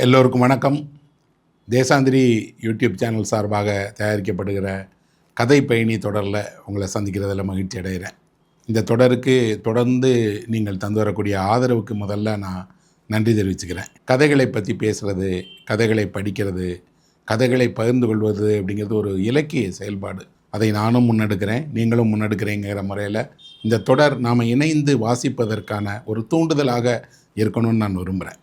எல்லோருக்கும் வணக்கம். தேசாந்திரி YouTube channel சார்பாக தயாரிக்கப்படுகிற கதை பயணி தொடரில் உங்களை சந்திக்கிறதில் மகிழ்ச்சி அடைகிறேன். இந்த தொடருக்கு தொடர்ந்து நீங்கள் தந்து வரக்கூடிய ஆதரவுக்கு முதல்ல நான் நன்றி தெரிவிச்சுக்கிறேன். கதைகளை பற்றி பேசுகிறது, கதைகளை படிக்கிறது, கதைகளை பகிர்ந்து கொள்வது அப்படிங்கிறது ஒரு இலக்கிய செயல்பாடு. அதை நானும் முன்னெடுக்கிறேன், நீங்களும் முன்னெடுக்கிறேங்கிற முறையில் இந்த தொடர் நாம் இணைந்து வாசிப்பதற்கான ஒரு தூண்டுதலாக இருக்கணும்னு நான் விரும்புகிறேன்.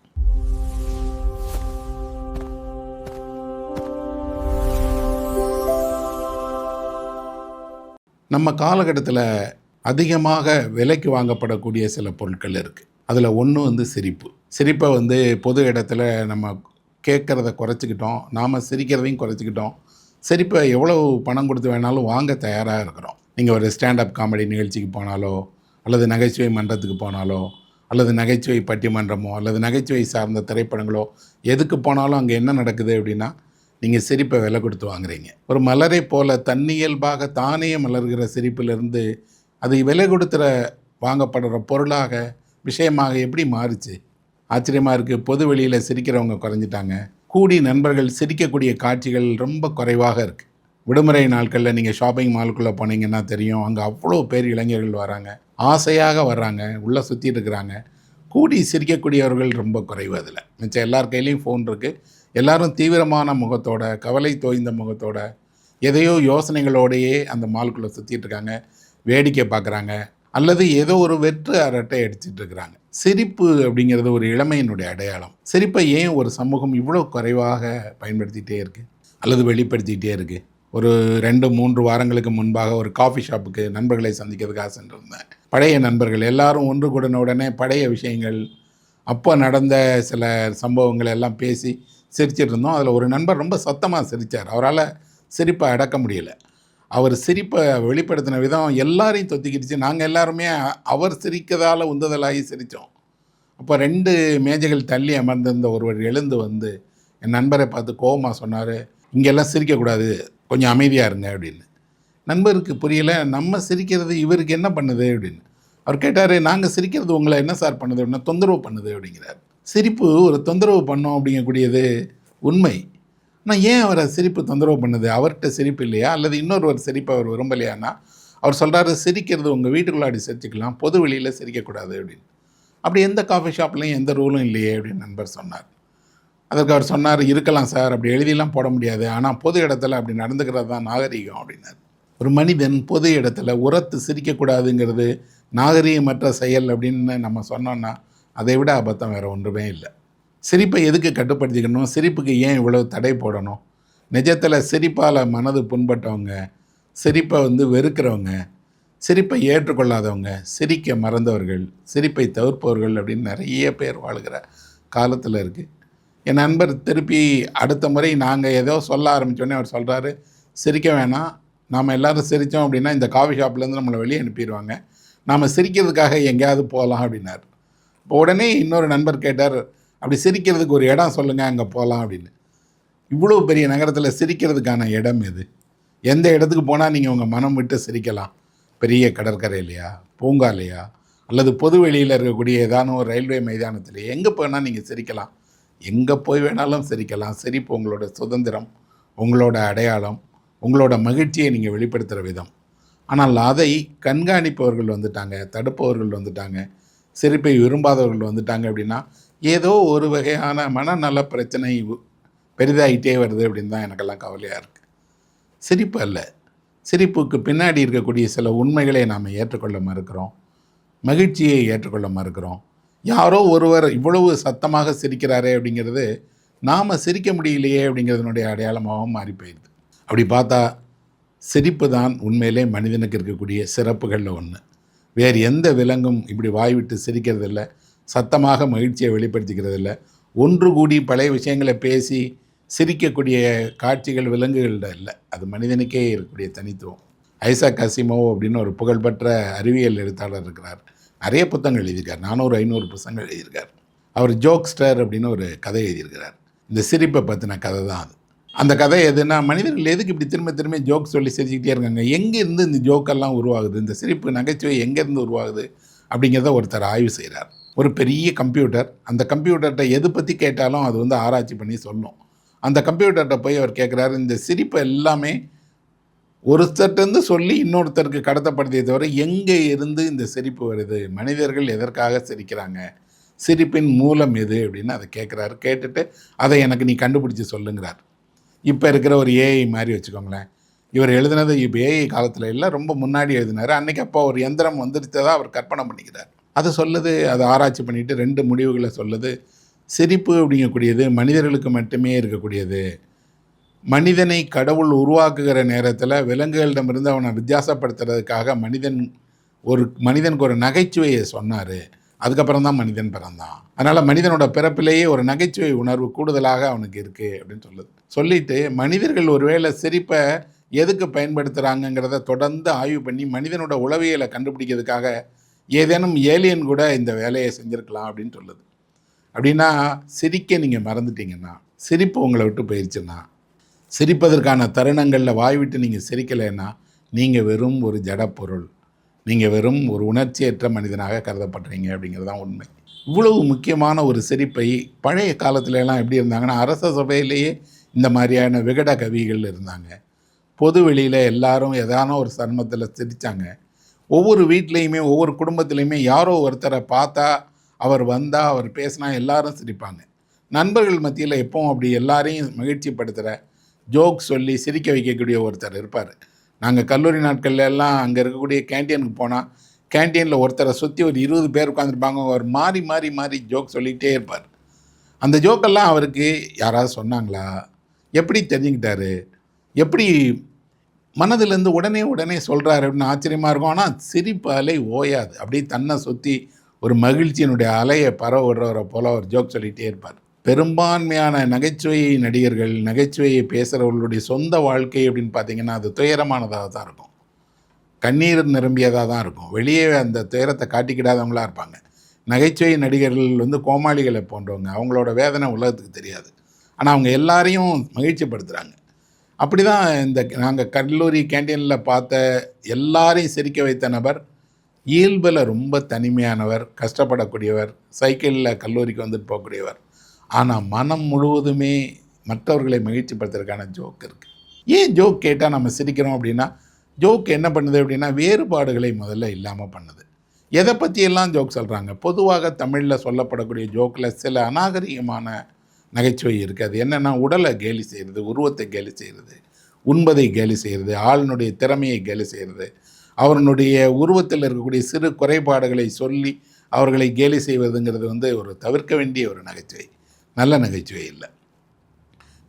நம்ம காலகட்டத்தில் அதிகமாக விலைக்கு வாங்கப்படக்கூடிய சில பொருட்கள் இருக்குது. அதில் ஒன்று சிரிப்பு. சிரிப்பை பொது இடத்துல நம்ம கேட்குறத குறைச்சிக்கிட்டோம், நாம் சிரிக்கிறதையும் குறைச்சிக்கிட்டோம். சிரிப்பை எவ்வளோ பணம் கொடுத்து வேணாலும் வாங்க தயாராக இருக்கிறோம். நீங்கள் ஒரு ஸ்டாண்டப் காமெடி நிகழ்ச்சிக்கு போனாலோ, அல்லது நகைச்சுவை மன்றத்துக்கு போனாலோ, அல்லது நகைச்சுவை பட்டிமன்றமோ, அல்லது நகைச்சுவை சார்ந்த திரைப்படங்களோ எதுக்கு போனாலும் அங்கே என்ன நடக்குது அப்படின்னா, நீங்கள் சிரிப்பை விலை கொடுத்து வாங்குறீங்க. ஒரு மலரை போல் தன்னியல்பாக தானே மலர்கிற சிரிப்பிலிருந்து அது விலை கொடுத்துற வாங்கப்படுற பொருளாக விஷயமாக எப்படி மாறுச்சு? ஆச்சரியமாக இருக்குது. பொது வெளியில் சிரிக்கிறவங்க குறைஞ்சிட்டாங்க. கூடி நண்பர்கள் சிரிக்கக்கூடிய காட்சிகள் ரொம்ப குறைவாக இருக்குது. விடுமுறை நாட்களில் நீங்கள் ஷாப்பிங் மாலுக்குள்ளே போனீங்கன்னா தெரியும், அங்கே அவ்வளோ பேர் இளைஞர்கள் வராங்க, ஆசையாக வர்றாங்க, உள்ளே சுற்றிட்டு இருக்கிறாங்க. கூடி சிரிக்கக்கூடியவர்கள் ரொம்ப குறைவு. அதில் மிச்சம் எல்லார் கையிலையும் ஃபோன் இருக்குது. எல்லோரும் தீவிரமான முகத்தோட, கவலை தோய்ந்த முகத்தோட, எதையோ யோசனைகளோடையே அந்த மாலுக்குள்ளே சுற்றிட்டுருக்காங்க, வேடிக்கை பார்க்குறாங்க, அல்லது ஏதோ ஒரு வெற்று அரட்டை அடிச்சிட்டு இருக்கிறாங்க. சிரிப்பு அப்படிங்கிறது ஒரு இளமையினுடைய அடையாளம். சிரிப்பை ஏன் ஒரு சமூகம் இவ்வளோ குறைவாக பயன்படுத்திகிட்டே இருக்குது அல்லது வெளிப்படுத்திக்கிட்டே இருக்குது? ஒரு 2-3 வாரங்களுக்கு முன்பாக ஒரு காஃபி ஷாப்புக்கு நண்பர்களை சந்திக்கிறதுக்காக சென்றிருந்தேன். பழைய நண்பர்கள் எல்லாரும் ஒன்று கூடின உடனே பழைய விஷயங்கள், அப்போ நடந்த சில சம்பவங்கள் எல்லாம் பேசி சிரிச்சிட்டு இருந்தோம். அதில் ஒரு நண்பர் ரொம்ப சத்தமாக சிரித்தார். அவரால் சிரிப்பை அடக்க முடியலை. அவர் சிரிப்பை வெளிப்படுத்தின விதம் எல்லாரையும் தொத்திக்கிடுச்சு. நாங்கள் எல்லாருமே அவர் சிரிக்கிறதால உந்துதலாகி சிரித்தோம். அப்போ 2 மேஜைகள் தள்ளி அமர்ந்திருந்த ஒருவர் எழுந்து என் நண்பரை பார்த்து கோபமாக சொன்னார், இங்கெல்லாம் சிரிக்கக்கூடாது, கொஞ்சம் அமைதியாக இருங்க அப்படின்னு. நண்பருக்கு புரியலை, நம்ம சிரிக்கிறது இவருக்கு என்ன பண்ணுது அப்படின்னு. அவர் கேட்டார், நாங்கள் சிரிக்கிறது உங்களை என்ன சார் பண்ணுது அப்படின்னா, தொந்தரவு பண்ணுது அப்படிங்கிறார். சிரிப்பு ஒரு தொந்தரவு பண்ணோம் அப்படிங்கக்கூடியது உண்மை. ஆனால் ஏன் அவரை சிரிப்பு தொந்தரவு பண்ணுது? அவர்கிட்ட சிரிப்பு இல்லையா, அல்லது இன்னொருவர் சிரிப்பு அவர் விரும்பலையானா? அவர் சொல்கிறாரு, சிரிக்கிறது உங்கள் வீட்டுக்குள்ளாடி சிரிச்சிக்கலாம், பொது வெளியில் சிரிக்கக்கூடாது அப்படின்னு. அப்படி எந்த காஃபி ஷாப்லையும் எந்த ரூலும் இல்லையே அப்படின்னு நண்பர் சொன்னார். அதற்கு அவர் சொன்னார், இருக்கலாம் சார், அப்படி எழுதிலாம் போட முடியாது, ஆனால் பொது இடத்துல அப்படி நடந்துக்கிறது தான் நாகரீகம் அப்படின்னார். ஒரு மனிதன் பொது இடத்துல உரத்து சிரிக்கக்கூடாதுங்கிறது நாகரீகமற்ற செயல் அப்படின்னு நம்ம சொன்னோன்னா அதை விட அபத்தம் வேறு ஒன்றுமே இல்லை. சிரிப்பை எதுக்கு கட்டுப்படுத்திக்கணும்? சிரிப்புக்கு ஏன் இவ்வளவு தடை போடணும்? நிஜத்தில் சிரிப்பால் மனது புண்பட்டவங்க, சிரிப்பை வெறுக்கிறவங்க, சிரிப்பை ஏற்றுக்கொள்ளாதவங்க, சிரிக்க மறந்தவர்கள், சிரிப்பை தவிர்ப்பவர்கள் அப்படின்னு நிறைய பேர் வாழ்கிற காலத்தில் இருக்குது. என் நண்பர் திருப்பி அடுத்த முறை நாங்கள் ஏதோ சொல்ல ஆரம்பித்தோடனே அவர் சொல்கிறாரு, சிரிக்க வேணாம், நாம் எல்லோரும் சிரித்தோம் அப்படின்னா இந்த காஃபி ஷாப்லேருந்து நம்மளை வெளியே அனுப்பிடுவாங்க, நாம் சிரிக்கிறதுக்காக எங்கேயாவது போகலாம் அப்படின்னார். இப்போ உடனே இன்னொரு நண்பர் கேட்டார், அப்படி சிரிக்கிறதுக்கு ஒரு இடம் சொல்லுங்கள், அங்கே போகலாம் அப்படின்னு. இவ்வளோ பெரிய நகரத்தில் சிரிக்கிறதுக்கான இடம் எது? எந்த இடத்துக்கு போனால் நீங்கள் உங்கள் மனம் விட்டு சிரிக்கலாம்? பெரிய கடற்கரையிலையா, பூங்காலையா, அல்லது பொது வெளியில் இருக்கக்கூடிய ஏதான ஒரு ரயில்வே மைதானத்திலே, எங்கே போனால் நீங்கள் சிரிக்கலாம்? எங்கே போய் வேணாலும் சிரிக்கலாம். சிரிப்பு உங்களோட சுதந்திரம், உங்களோட அடையாளம், உங்களோட மகிழ்ச்சியை நீங்கள் வெளிப்படுத்துகிற விதம். ஆனால் அதை கண்காணிப்பவர்கள் வந்துட்டாங்க, தடுப்பவர்கள் வந்துட்டாங்க, சிரிப்பை விரும்பாதவர்கள் வந்துட்டாங்க அப்படின்னா ஏதோ ஒரு வகையான மனநல பிரச்சனை பெரிதாகிட்டே வருது அப்படின்னு தான் எனக்கெல்லாம் கவலையாக இருக்குது. சிரிப்பு அல்ல, சிரிப்புக்கு பின்னாடி இருக்கக்கூடிய சில உண்மைகளை நாம் ஏற்றுக்கொள்ள மறுக்கிறோம், மகிழ்ச்சியை ஏற்றுக்கொள்ள மறுக்கிறோம். யாரோ ஒருவர் இவ்வளவு சத்தமாக சிரிக்கிறாரே அப்படிங்கிறது நாம் சிரிக்க முடியலையே அப்படிங்கிறதுனுடைய அடையாளமாகவும் மாறி போயிடுது. அப்படி பார்த்தா சிரிப்பு தான் உண்மையிலே மனிதனுக்கு இருக்கக்கூடிய சிறப்புகளில் ஒன்று. வேறு எந்த விலங்கும் இப்படி வாய்விட்டு சிரிக்கிறதில்ல, சத்தமாக மகிழ்ச்சியை வெளிப்படுத்திக்கிறதில்ல. ஒன்று கூடி பழைய விஷயங்களை பேசி சிரிக்கக்கூடிய காட்சிகள் விலங்குகள்ட இல்லை, அது மனிதனுக்கே இருக்கக்கூடிய தனித்துவம். ஐசாக் அசிமோவ் அப்படின்னு ஒரு புகழ்பெற்ற அறிவியல் எழுத்தாளர் இருக்கிறார். நிறைய புத்தகங்கள் எழுதியிருக்கார், 400-500 புத்தகங்கள் எழுதியிருக்கார். அவர் ஜோக்ஸ்டர் அப்படின்னு ஒரு கதை எழுதியிருக்கிறார். இந்த சிரிப்பை பற்றின கதை தான் அது. அந்த கதை எதுனா, மனிதர்கள் எதுக்கு இப்படி திரும்ப திரும்ப ஜோக் சொல்லி சிரிச்சுக்கிட்டே இருக்காங்க, எங்கேருந்து இந்த ஜோக்கெல்லாம் உருவாகுது, இந்த சிரிப்பு நகைச்சுவை எங்கேருந்து உருவாகுது அப்படிங்கிறத ஒருத்தர் ஆய்வு செய்கிறார். ஒரு பெரிய கம்ப்யூட்டர். அந்த கம்ப்யூட்டர்ட்ட எது பற்றி கேட்டாலும் அது வந்து ஆராய்ச்சி பண்ணி சொல்லும். அந்த கம்ப்யூட்டர்ட்ட போய் அவர் கேட்குறாரு, இந்த சிரிப்பு எல்லாமே ஒருத்தர்ட்டேருந்து சொல்லி இன்னொருத்தருக்கு கடத்தப்படுதே தவிர, எங்கே இருந்து இந்த சிரிப்பு வருது? மனிதர்கள் எதற்காக சிரிக்கிறாங்க? சிரிப்பின் மூலம் எது? அப்படின்னு அதை கேட்குறாரு. கேட்டுட்டு அதை எனக்கு நீ கண்டுபிடிச்சு சொல்லுங்கிறார். இப்போ இருக்கிற ஒரு ஏஐ மாதிரி வச்சுக்கோங்களேன். இவர் எழுதினது இப்போ ஏஐ காலத்தில் இல்லை, ரொம்ப முன்னாடி எழுதினார். அன்றைக்கி அப்போ ஒரு எந்திரம் வந்துடுச்சதா அவர் கற்பனை பண்ணிக்கிறார். அதை சொல்லுது, அதை ஆராய்ச்சி பண்ணிவிட்டு 2 முடிவுகளை சொல்லுது. சிரிப்பு அப்படிங்கக்கூடியது மனிதர்களுக்கு மட்டுமே இருக்கக்கூடியது. மனிதனை கடவுள் உருவாக்குகிற நேரத்தில் விலங்குகளிடமிருந்து அவனை வித்தியாசப்படுத்துறதுக்காக மனிதனுக்கு ஒரு நகைச்சுவையை சொன்னார். அதுக்கப்புறம் தான் மனிதன் பிறந்தான். அதனால் மனிதனோட பிறப்பிலேயே ஒரு நகைச்சுவை உணர்வு கூடுதலாக அவனுக்கு இருக்குது அப்படின்னு சொல்லுது. சொல்லிவிட்டு மனிதர்கள் ஒருவேளை சிரிப்பை எதுக்கு பயன்படுத்துகிறாங்கங்கிறத தொடர்ந்து ஆய்வு பண்ணி மனிதனோட உளவியலை கண்டுபிடிக்கிறதுக்காக ஏதேனும் ஏலியன் கூட இந்த வேலையை செஞ்சுருக்கலாம் அப்படின்னு சொல்லுது. அப்படின்னா சிரிக்க நீங்கள் மறந்துட்டீங்கன்னா, சிரிப்பு உங்களை விட்டு போயிடுச்சுன்னா, சிரிப்பதற்கான தருணங்களில் வாய்விட்டு நீங்கள் சிரிக்கலைன்னா, நீங்கள் வெறும் ஒரு ஜடப்பொருள், நீங்கள் வெறும் ஒரு உணர்ச்சியற்ற மனிதனாக கருதப்படுறீங்க அப்படிங்கிறது தான் உண்மை. இவ்வளவு முக்கியமான ஒரு சிரிப்பை பழைய காலத்துலலாம் எப்படி இருந்தாங்கன்னா, அரச சபையிலேயே இந்த மாதிரியான விகட கவிகள் இருந்தாங்க. பொது வெளியில் எல்லாரும் ஏதான ஒரு சர்மத்தில் சிரித்தாங்க. ஒவ்வொரு வீட்லேயுமே ஒவ்வொரு குடும்பத்துலேயுமே யாரோ ஒருத்தரை பார்த்தா, அவர் வந்தால், அவர் பேசினா எல்லாரும் சிரிப்பாங்க. நண்பர்கள் மத்தியில் எப்பவும் அப்படி எல்லாரையும் மகிழ்ச்சிப்படுத்துகிற ஜோக் சொல்லி சிரிக்க வைக்கக்கூடிய ஒருத்தர் இருப்பார். நாங்கள் கல்லூரி நாட்கள்ல எல்லாம் அங்கே இருக்கக்கூடிய கேன்டீனுக்கு போனால், கேன்டீனில் ஒருத்தரை சுற்றி ஒரு 20 பேர் உட்காந்துருப்பாங்க. அவர் மாறி மாறி மாறி ஜோக் சொல்லிகிட்டே இருப்பார். அந்த ஜோக்கெல்லாம் அவருக்கு யாராவது சொன்னாங்களா? எப்படி தெரிஞ்சுக்கிட்டாரு? எப்படி மனதிலேருந்து உடனே சொல்கிறாரு அப்படின்னு ஆச்சரியமாக இருக்கும். ஆனால் சிரிப்பு அலை ஓயாது. அப்படியே தன்னை சுற்றி ஒரு மகிழ்ச்சியினுடைய அலையை பரவ விடுறவரை போல் அவர் ஜோக் சொல்லிகிட்டே இருப்பார். பெரும்பான்மையான நகைச்சுவை நடிகர்கள், நகைச்சுவையை பேசுகிறவர்களுடைய சொந்த வாழ்க்கை அப்படின்னு பார்த்திங்கன்னா, அது துயரமானதாக தான் இருக்கும். கண்ணீர் நிரம்பியதாக தான் இருக்கும். வெளியே அந்த துயரத்தை காட்டிக்கிடாதவங்களாக இருப்பாங்க. நகைச்சுவை நடிகர்கள் வந்து கோமாளிகளை போன்றவங்க. அவங்களோட வேதனை உலகத்துக்கு தெரியாது. ஆனால் அவங்க எல்லாரையும் மகிழ்ச்சிப்படுத்துகிறாங்க. அப்படி தான் நாங்கள் கல்லூரி கேன்டீனில் பார்த்த எல்லாரையும் சிரிக்க வைத்த நபர் இயல்பில் ரொம்ப தனிமையானவர், கஷ்டப்படக்கூடியவர், சைக்கிளில் கல்லூரிக்கு வந்துட்டு போகக்கூடியவர். ஆனால் மனம் முழுவதுமே மற்றவர்களை மகிழ்ச்சிப்படுத்துறதுக்கான ஜோக் இருக்குது. ஏன் ஜோக் கேட்டால் நம்ம சிரிக்கிறோம் அப்படின்னா, ஜோக் என்ன பண்ணுது அப்படின்னா வேறுபாடுகளை முதல்ல இல்லாமல் பண்ணுது. எதை பற்றியெல்லாம் ஜோக் சொல்கிறாங்க? பொதுவாக தமிழில் சொல்லப்படக்கூடிய ஜோக்கில் சில அநாகரிகமான நகைச்சுவை இருக்குது. அது என்னென்னா, உடலை கேலி செய்கிறது, உருவத்தை கேலி செய்கிறது, உண்பதை கேலி செய்கிறது, ஆளுனுடைய திறமையை கேலி செய்கிறது, அவர்களுடைய உருவத்தில் இருக்கக்கூடிய சிறு குறைபாடுகளை சொல்லி அவர்களை கேலி செய்வதுங்கிறது வந்து ஒரு தவிர்க்க வேண்டிய ஒரு நகைச்சுவை. நல்ல நகைச்சுவை இல்லை.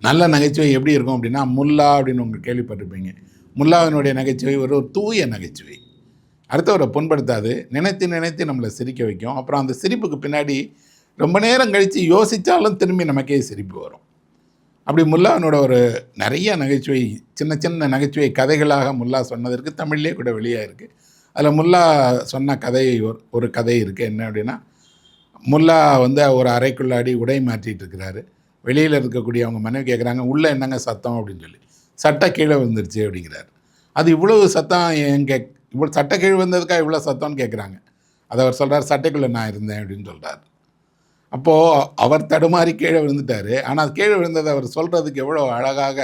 நல்ல நகைச்சுவை எப்படி இருக்கும் அப்படின்னா, முல்லா அப்படின்னு உங்களுக்கு கேள்விப்பட்டிருப்பீங்க. முல்லாவினுடைய நகைச்சுவை ஒரு தூய நகைச்சுவை. அடுத்தவரை புண்படுத்தாது, நினைத்து நம்மளை சிரிக்க வைக்கும். அப்புறம் அந்த சிரிப்புக்கு பின்னாடி ரொம்ப நேரம் கழித்து யோசித்தாலும் திரும்பி நமக்கே சிரிப்பு வரும். அப்படி முல்லாவினோட ஒரு நிறைய நகைச்சுவை, சின்ன நகைச்சுவை கதைகளாக முல்லா சொன்னதற்கு தமிழ்லேயே கூட வெளியாக இருக்குது. அதில் முல்லா சொன்ன கதை ஒரு கதை இருக்குது. என்ன அப்படின்னா, முல்லா வந்து ஒரு அறைக்குள்ளாடி உடை மாற்றிட்டு இருக்கிறாரு. வெளியில் இருக்கக்கூடிய அவங்க மனைவி கேட்குறாங்க, உள்ளே என்னங்க சத்தம் அப்படின்னு சொல்லி. சட்டை கீழே விழுந்துருச்சு அப்படிங்கிறார். அது இவ்வளவு சத்தம் இவ்வளோ சட்டை கீழே விழுந்ததுக்காக இவ்வளோ சத்தம்னு கேட்குறாங்க. அதை அவர் சொல்கிறார், சட்டைக்குள்ளே நான் இருந்தேன் அப்படின்னு சொல்கிறார். அப்போது அவர் தடுமாறி கீழே விழுந்துட்டார். ஆனால் கீழே விழுந்ததை அவர் சொல்கிறதுக்கு எவ்வளோ அழகாக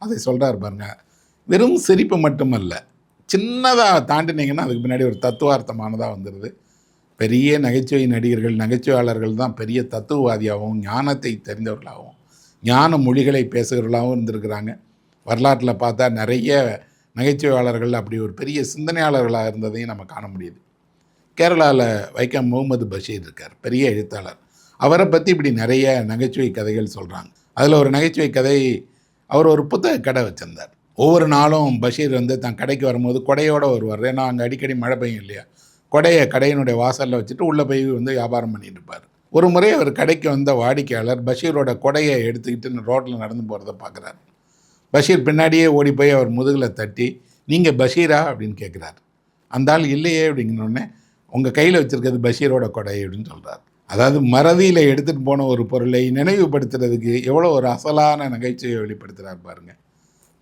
அதை சொல்கிறார் பாருங்க. வெறும் சிரிப்பு மட்டுமல்ல, சின்னதாக தாண்டினீங்கன்னா அதுக்கு பின்னாடி ஒரு தத்துவார்த்தமானதாக வந்துடுது. பெரிய நகைச்சுவை நடிகர்கள், நகைச்சுவையாளர்கள் தான் பெரிய தத்துவவாதியாகவும் ஞானத்தை தெரிந்தவர்களாகவும் ஞான மொழிகளை பேசுகிறவர்களாகவும் இருந்திருக்கிறாங்க. வரலாற்றில் பார்த்தா நிறைய நகைச்சுவையாளர்கள் அப்படி ஒரு பெரிய சிந்தனையாளர்களாக இருந்ததையும் நம்ம காண முடியுது. கேரளாவில் வைக்கம் முகமது பஷீர் இருக்கார், பெரிய எழுத்தாளர். அவரை பற்றி இப்படி நிறைய நகைச்சுவை கதைகள் சொல்கிறாங்க. அதில் ஒரு நகைச்சுவை கதை, அவர் ஒரு புத்தக கடை வச்சுருந்தார். ஒவ்வொரு நாளும் பஷீர் வந்து தன் கடைக்கு வரும்போது கொடையோடு வருவார். ஏன்னா அங்கே அடிக்கடி மழை பெய்யும் இல்லையா. கடையினுடைய வாசலில் வச்சுட்டு உள்ளே போய் வந்து வியாபாரம் பண்ணிட்டு இருப்பார். ஒரு முறை அவர் கடைக்கு வந்த வாடிக்கையாளர் பஷீரோட கொடையை எடுத்துக்கிட்டு ரோட்டில் நடந்து போகிறத பார்க்குறாரு. பஷீர் பின்னாடியே ஓடி போய் அவர் முதுகில் தட்டி, நீங்கள் பஷீரா அப்படின்னு கேட்குறாரு. அந்த ஆள் இல்லையே அப்படிங்கினோடனே, உங்கள் கையில் வச்சுருக்கிறது பஷீரோட கொடை அப்படின்னு சொல்கிறார். அதாவது மறதியில் எடுத்துகிட்டு போன ஒரு பொருளை நினைவுபடுத்துறதுக்கு எவ்வளோ ஒரு அசலான நகைச்சுவையை வெளிப்படுத்துகிறார் பாருங்கள்.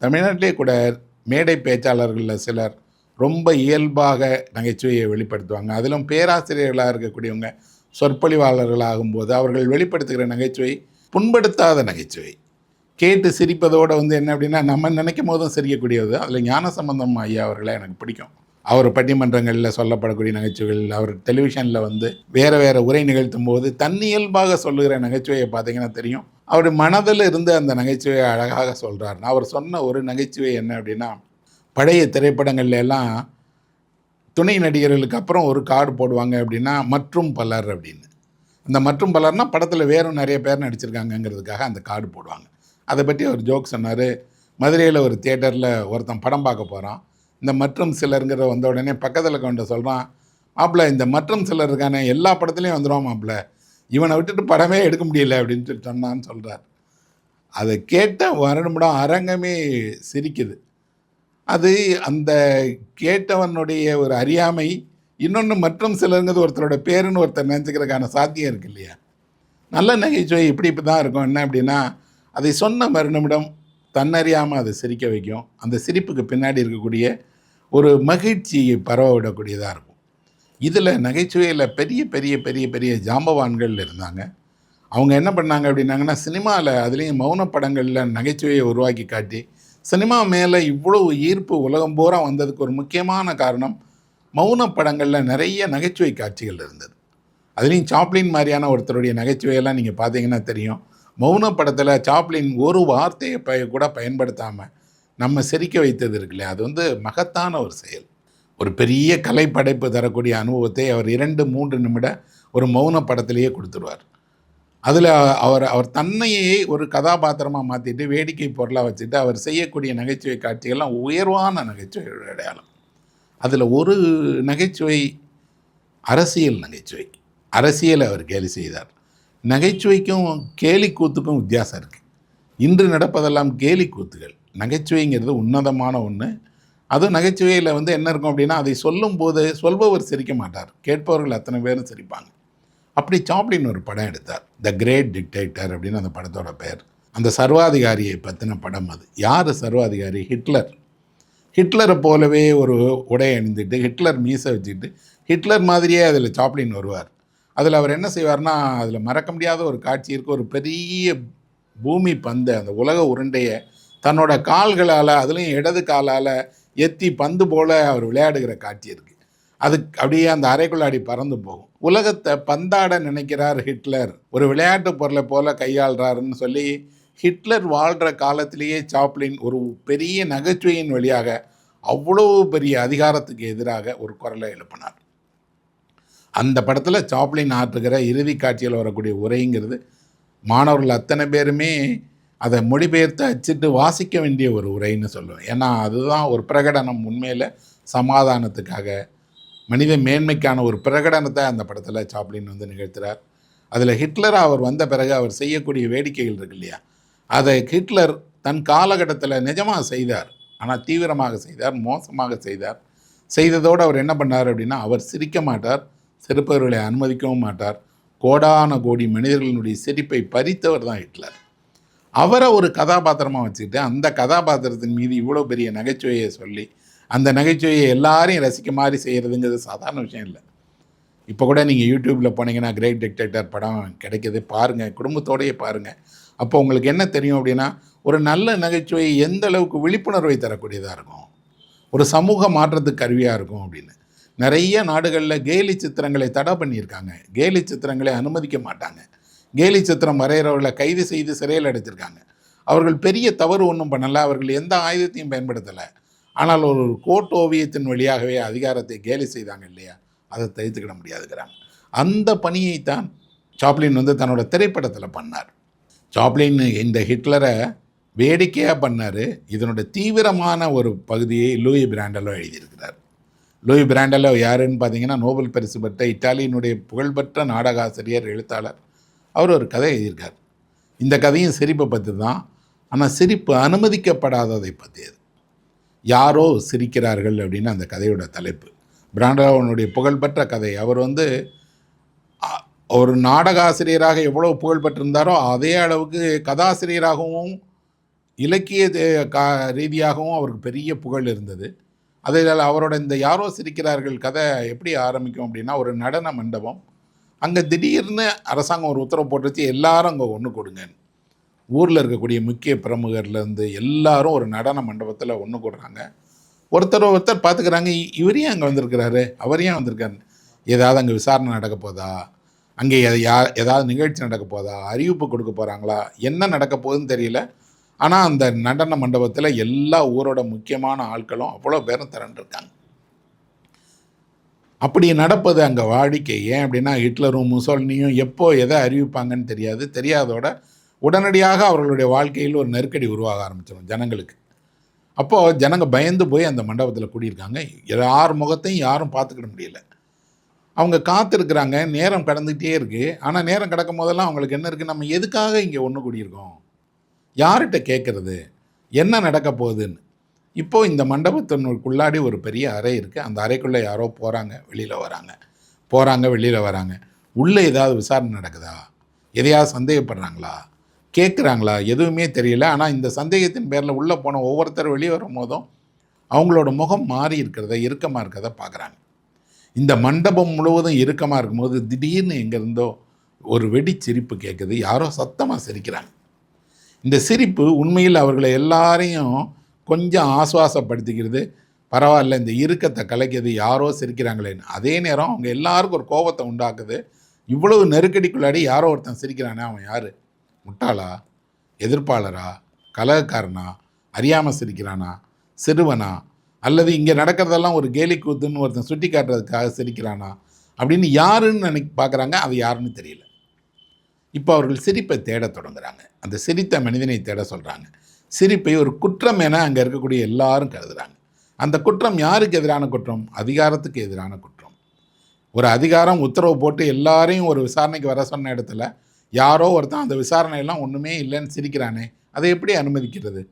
தமிழ்நாட்டிலே கூட மேடை பேச்சாளர்களில் சிலர் ரொம்ப இயல்பாக நகைச்சுவையை வெளிப்படுத்துவாங்க. அதிலும் பேராசிரியர்களாக இருக்கக்கூடியவங்க சொற்பொழிவாளர்களாகும்போது அவர்கள் வெளிப்படுத்துகிற நகைச்சுவை புண்படுத்தாத நகைச்சுவை. கேட்டு சிரிப்பதோடு வந்து என்ன அப்படின்னா, நம்ம நினைக்கும் போதும் சிரிக்கக்கூடியது. அதில் ஞானசம்பந்தம் ஐயா அவர்களை எனக்கு பிடிக்கும். அவர் பட்டிமன்றங்களில் சொல்லப்படக்கூடிய நகைச்சுவைகள், அவர் டெலிவிஷனில் வந்து வேறு வேறு உரை நிகழ்த்தும் போது தன்னியல்பாக சொல்லுகிற நகைச்சுவையை பார்த்தீங்கன்னா தெரியும். அவர் மனதில் இருந்து அந்த நகைச்சுவையை அழகாக சொல்கிறார். அவர் சொன்ன ஒரு நகைச்சுவை என்ன அப்படின்னா, பழைய திரைப்படங்கள்ல எல்லாம் துணை நடிகர்களுக்கு அப்புறம் ஒரு கார்டு போடுவாங்க அப்படின்னா, மற்றும் பலர் அப்படின்னு. அந்த மற்றும் பலர்னால் படத்தில் வேறும் நிறைய பேர் நடிச்சிருக்காங்கங்கிறதுக்காக அந்த கார்டு போடுவாங்க. அதை பற்றி ஒரு ஜோக் சொன்னார். மதுரையில் ஒரு தியேட்டரில் ஒருத்தன் படம் பார்க்க போகிறான். இந்த மற்றும் சிலருங்கிற வந்த உடனே பக்கத்தில் கொண்டு சொல்கிறான், மாப்பிள்ள இந்த மற்றும் சிலர் இருக்கானே எல்லா படத்துலேயும் வந்துடுவான் மாப்பிள்ள, இவனை விட்டுட்டு படமே எடுக்க முடியல அப்படின்ட்டு சொன்னான்னு சொல்கிறார். அதை கேட்ட வருடம் அரங்கமே சிரிக்குது. அது அந்த கேட்டவனுடைய ஒரு அறியாமை. இன்னொன்று மற்றும் சிலருங்கிறது ஒருத்தரோட பேருன்னு ஒருத்தர் நினச்சிக்கிறதுக்கான சாத்தியம் இருக்குது இல்லையா? நல்ல நகைச்சுவை இப்படி தான் இருக்கும். என்ன அப்படின்னா, அதை சொன்ன மறுநிமிடம் தன்னறியாமல் அதை சிரிக்க வைக்கும். அந்த சிரிப்புக்கு பின்னாடி இருக்கக்கூடிய ஒரு மகிழ்ச்சியை பரவ விடக்கூடியதாக இருக்கும். இதில் நகைச்சுவையில் பெரிய பெரிய பெரிய பெரிய ஜாம்பவான்கள் இருந்தாங்க. அவங்க என்ன பண்ணாங்க அப்படின்னாங்கன்னா, சினிமாவில் அதுலேயும் மௌன படங்களில் நகைச்சுவையை உருவாக்கி காட்டி சினிமா மேலே இவ்வளவு ஈர்ப்பு உலகம் பூரா வந்ததுக்கு ஒரு முக்கியமான காரணம், மௌன படங்களில் நிறைய நகைச்சுவை காட்சிகள் இருந்தது. அதுலேயும் சாப்ளின் மாதிரியான ஒருத்தருடைய நகைச்சுவையெல்லாம் நீங்கள் பார்த்தீங்கன்னா தெரியும். மௌன படத்தில் சாப்ளின் ஒரு வார்த்தையை கூட பயன்படுத்தாமல் நம்ம சிரிக்க வைத்தது இருக்குல்லையா, அது வந்து மகத்தான ஒரு செயல். ஒரு பெரிய கலைப்படைப்பு தரக்கூடிய அனுபவத்தை அவர் 2-3 நிமிட ஒரு மௌன படத்திலேயே கொடுத்துருவார். அதில் அவர் தன்னையே ஒரு கதாபாத்திரமாக மாற்றிட்டு வேடிக்கை பொருளாக வச்சுட்டு அவர் செய்யக்கூடிய நகைச்சுவை காட்சிகள்லாம் உயர்வான நகைச்சுவையோட அடையாளம். அதில் ஒரு நகைச்சுவை அரசியல் நகைச்சுவை. அரசியலை அவர் கேலி செய்தார். நகைச்சுவைக்கும் கேலி கூத்துக்கும் வித்தியாசம் இருக்குது. இன்று நடப்பதெல்லாம் கேலி கூத்துகள். நகைச்சுவைங்கிறது உன்னதமான ஒன்று. அதுவும் நகைச்சுவையில் வந்து என்ன இருக்கும் அப்படின்னா, அதை சொல்லும்போது சொல்பவர் சிரிக்க மாட்டார், கேட்பவர்கள் அத்தனை பேரும் சிரிப்பாங்க. அப்படி சாப்ளின் ஒரு படம் எடுத்தார், த கிரேட் டிக்டேட்டர் அப்படின்னு அந்த படத்தோட பெயர். அந்த சர்வாதிகாரியை பற்றின படம் அது. யார் சர்வாதிகாரி? ஹிட்லர். ஹிட்லரை போலவே ஒரு உடை அணிந்துட்டு, ஹிட்லர் மீசை வச்சுக்கிட்டு, ஹிட்லர் மாதிரியே அதில் சாப்ளின் வருவார். அதில் அவர் என்ன செய்வார்னா, அதில் மறக்க முடியாத ஒரு காட்சி இருக்குது. ஒரு பெரிய பூமி பந்து, அந்த உலக உருண்டையை தன்னோட கால்களால், அதுலேயும் இடது காலால் எத்தி பந்து போல் அவர் விளையாடுகிற காட்சி இருக்குது. அது அப்படியே அந்த அறைக்குள்ளாடி பறந்து போகும். உலகத்தை பந்தாட நினைக்கிறார் ஹிட்லர், ஒரு விளையாட்டு பொருளை போல் கையாளுறாருன்னு சொல்லி ஹிட்லர் வாழ்கிற காலத்திலேயே சாப்ளின் ஒரு பெரிய நகைச்சுவையின் வழியாக அவ்வளோ பெரிய அதிகாரத்துக்கு எதிராக ஒரு குரலை எழுப்பினார். அந்த படத்தில் சாப்ளின் ஆற்றுகிற இறுதி காட்சியில் வரக்கூடிய உரைங்கிறது மாணவர்கள் அத்தனை பேருமே அதை மொழிபெயர்த்து அச்சிட்டு வாசிக்க வேண்டிய ஒரு உரைன்னு சொல்லுவேன். ஏன்னா அதுதான் ஒரு பிரகடனம், உண்மையில் சமாதானத்துக்காக மனித மேன்மைக்கான ஒரு பிரகடனத்தை அந்த படத்தில் சாப்ளின் வந்து நிகழ்த்துகிறார். அதில் ஹிட்லர் அவர் வந்த பிறகு அவர் செய்யக்கூடிய வேடிக்கைகள் இருக்கு இல்லையா, அதை ஹிட்லர் தன் காலகட்டத்தில் நிஜமாக செய்தார். ஆனால் தீவிரமாக செய்தார், மோசமாக செய்தார். செய்ததோடு அவர் என்ன பண்ணார் அப்படின்னா, அவர் சிரிக்க மாட்டார், சிரிப்பவர்களை அனுமதிக்கவும் மாட்டார். கோடான கோடி மனிதர்களுடைய சிரிப்பை பறித்தவர் தான் ஹிட்லர். அவரை ஒரு கதாபாத்திரமாக வச்சுக்கிட்டு அந்த கதாபாத்திரத்தின் மீது இவ்வளோ பெரிய நகைச்சுவையை சொல்லி அந்த நகைச்சுவையை எல்லாரையும் ரசிக்க மாதிரி செய்கிறதுங்கிறது சாதாரண விஷயம் இல்லை. இப்போ கூட நீங்கள் யூடியூப்பில் போனீங்கன்னா கிரேட் டிக்டேட்டர் படம் கிடைக்கிது, பாருங்கள், குடும்பத்தோடையே பாருங்கள். அப்போ உங்களுக்கு என்ன தெரியும் அப்படின்னா, ஒரு நல்ல நகைச்சுவை எந்த அளவுக்கு விழிப்புணர்வை தரக்கூடியதாக இருக்கும், ஒரு சமூக மாற்றத்துக்கு கருவியாக இருக்கும் அப்படின்னு. நிறைய நாடுகளில் கேலி சித்திரங்களை தடை பண்ணியிருக்காங்க. கேலி சித்திரங்களை அனுமதிக்க மாட்டாங்க. கேலி சித்திரம் வரைகிறவர்களை கைது செய்து சிறையில் அடைச்சிருக்காங்க. அவர்கள் பெரிய தவறு ஒன்றும் பண்ணலை, அவர்கள் எந்த ஆயுதத்தையும் பயன்படுத்தலை. ஆனால் ஒரு கோட் ஓவியத்தின் வழியாகவே அதிகாரத்தை கேலி செய்தாங்க இல்லையா, அதை தவிர்த்துக்கிட முடியாதுங்கிறாங்க. அந்த பணியைத்தான் சாப்ளின் வந்து தன்னோட திரைப்படத்தில் பண்ணார். சாப்ளின் இந்த ஹிட்லரை வேடிக்கையாக பண்ணார். இதனோட தீவிரமான ஒரு பகுதியை லூயி பிராண்டலோ எழுதியிருக்கிறார். லூயி பிராண்டலோ யாருன்னு பார்த்தீங்கன்னா, நோபல் பரிசு பெற்ற இத்தாலியினுடைய புகழ்பெற்ற நாடக ஆசிரியர், எழுத்தாளர். அவர் ஒரு கதை எழுதியிருக்கார். இந்த கதையும் சிரிப்பை பற்றி தான். ஆனால் சிரிப்பு அனுமதிக்கப்படாததை பற்றியது. யாரோ சிரிக்கிறார்கள் அப்படின்னு அந்த கதையோட தலைப்பு. பிராண்டலோனுடைய புகழ்பெற்ற கதை. அவர் வந்து ஒரு நாடக ஆசிரியராக எவ்வளோ புகழ் பெற்றிருந்தாரோ அதே அளவுக்கு கதாசிரியராகவும் இலக்கிய ரீதியாகவும் அவருக்கு பெரிய புகழ் இருந்தது. அதில் அவரோட இந்த யாரோ சிரிக்கிறார்கள் கதை எப்படி ஆரம்பிக்கும் அப்படின்னா, ஒரு நடன மண்டபம், அங்கே திடீர்னு அரசாங்கம் ஒரு உத்தரவு போட்டுச்சு, எல்லாரும் அங்கே ஒன்று கூடுங்கன்னு. ஊரில் இருக்கக்கூடிய முக்கிய பிரமுகர்லேருந்து எல்லாரும் ஒரு நடன மண்டபத்தில் ஒன்று கூடுறாங்க. ஒருத்தர் பார்த்துக்கிறாங்க, இவர் ஏன் அங்கே வந்திருக்கிறாரு, அவர் ஏன் வந்திருக்காரு, ஏதாவது அங்கே விசாரணை நடக்க போதா, அங்கே ஏதாவது நிகழ்ச்சி நடக்க போதா, அறிவிப்பு கொடுக்க போகிறாங்களா, என்ன நடக்க போகுதுன்னு தெரியல. ஆனால் அந்த நடன மண்டபத்தில் எல்லா ஊரோட முக்கியமான ஆட்களும் அவ்வளோ பேரும் திரண்டிருக்காங்க. அப்படி நடப்பது அங்கே வாடிக்கை. ஏன் அப்படின்னா ஹிட்லரும் முசோலினியும் எப்போ எதை அறிவிப்பாங்கன்னு தெரியாதோட உடனடியாக அவர்களுடைய வாழ்க்கையில் ஒரு நெருக்கடி உருவாக ஆரம்பிச்சிடும் ஜனங்களுக்கு. அப்போது ஜனங்க பயந்து போய் அந்த மண்டபத்தில் கூடியிருக்காங்க. யார் முகத்தையும் யாரும் பார்த்துக்கிட முடியல. அவங்க காத்திருக்கிறாங்க, நேரம் கடந்துகிட்டே இருக்குது. ஆனால் நேரம் கடக்கும் போதெல்லாம் அவங்களுக்கு என்ன இருக்குது, நம்ம எதுக்காக இங்கே ஒன்று கூடியிருக்கோம், யார்கிட்ட கேட்குறது, என்ன நடக்க போகுதுன்னு. இப்போது இந்த மண்டபத்தினுக்குள்ளாடி ஒரு பெரிய அறை இருக்குது. அந்த அறைக்குள்ளே யாரோ போகிறாங்க, வெளியில் வராங்க. உள்ளே ஏதாவது விசாரணை நடக்குதா, எதையாவது சந்தேகப்படுறாங்களா, கேட்குறாங்களா, எதுவுமே தெரியல. ஆனால் இந்த சந்தேகத்தின் பேரில் உள்ளே போன ஒவ்வொருத்தர் வெளியே வரும் போதும் அவங்களோட முகம் மாறி இருக்கிறத, இறுக்கமாக இருக்கிறத பார்க்குறாங்க. இந்த மண்டபம் முழுவதும் இறுக்கமாக இருக்கும்போது திடீர்னு எங்கேருந்தோ ஒரு வெடிச்சிரிப்பு கேட்குது. யாரோ சத்தமாக சிரிக்கிறாங்க. இந்த சிரிப்பு உண்மையில் அவர்களை எல்லாரையும் கொஞ்சம் ஆசுவாசப்படுத்திக்கிறது. பரவாயில்ல, இந்த இறுக்கத்தை கலைக்கிறது, யாரோ சிரிக்கிறாங்களேன்னு. அதே நேரம் அவங்க எல்லாருக்கும் ஒரு கோபத்தை உண்டாக்குது. இவ்வளவு நெருக்கடிக்குள்ளாடி யாரோ ஒருத்தன் சிரிக்கிறானே, அவன் யார், முட்டாளா, எதிர்ப்பாளரா, கலகக்காரனா, அறியாமல் சிரிக்கிறானா, சிறுவனா, அல்லது இங்கே நடக்கிறதெல்லாம் ஒரு கேலி கூத்துன்னு ஒருத்தன் சுட்டி காட்டுறதுக்காக சிரிக்கிறானா அப்படின்னு யாருன்னு பார்க்குறாங்க. அது யாருன்னு தெரியல. இப்போ அவர்கள் சிரிப்பை தேட தொடங்குறாங்க. அந்த சிரித்த மனிதனை தேட சொல்கிறாங்க. சிரிப்பை ஒரு குற்றம் என அங்கே இருக்கக்கூடிய எல்லாரும் கருதுகிறாங்க. அந்த குற்றம் யாருக்கு எதிரான குற்றம், அதிகாரத்துக்கு எதிரான குற்றம். ஒரு அதிகாரம் உத்தரவு போட்டு எல்லாரையும் ஒரு விசாரணைக்கு வர சொன்ன இடத்துல யாரோ ஒருத்தன் அந்த விசாரணையெல்லாம் ஒன்றுமே இல்லைன்னு சிரிக்கிறானே, அதை எப்படி அனுமதிக்கிறது?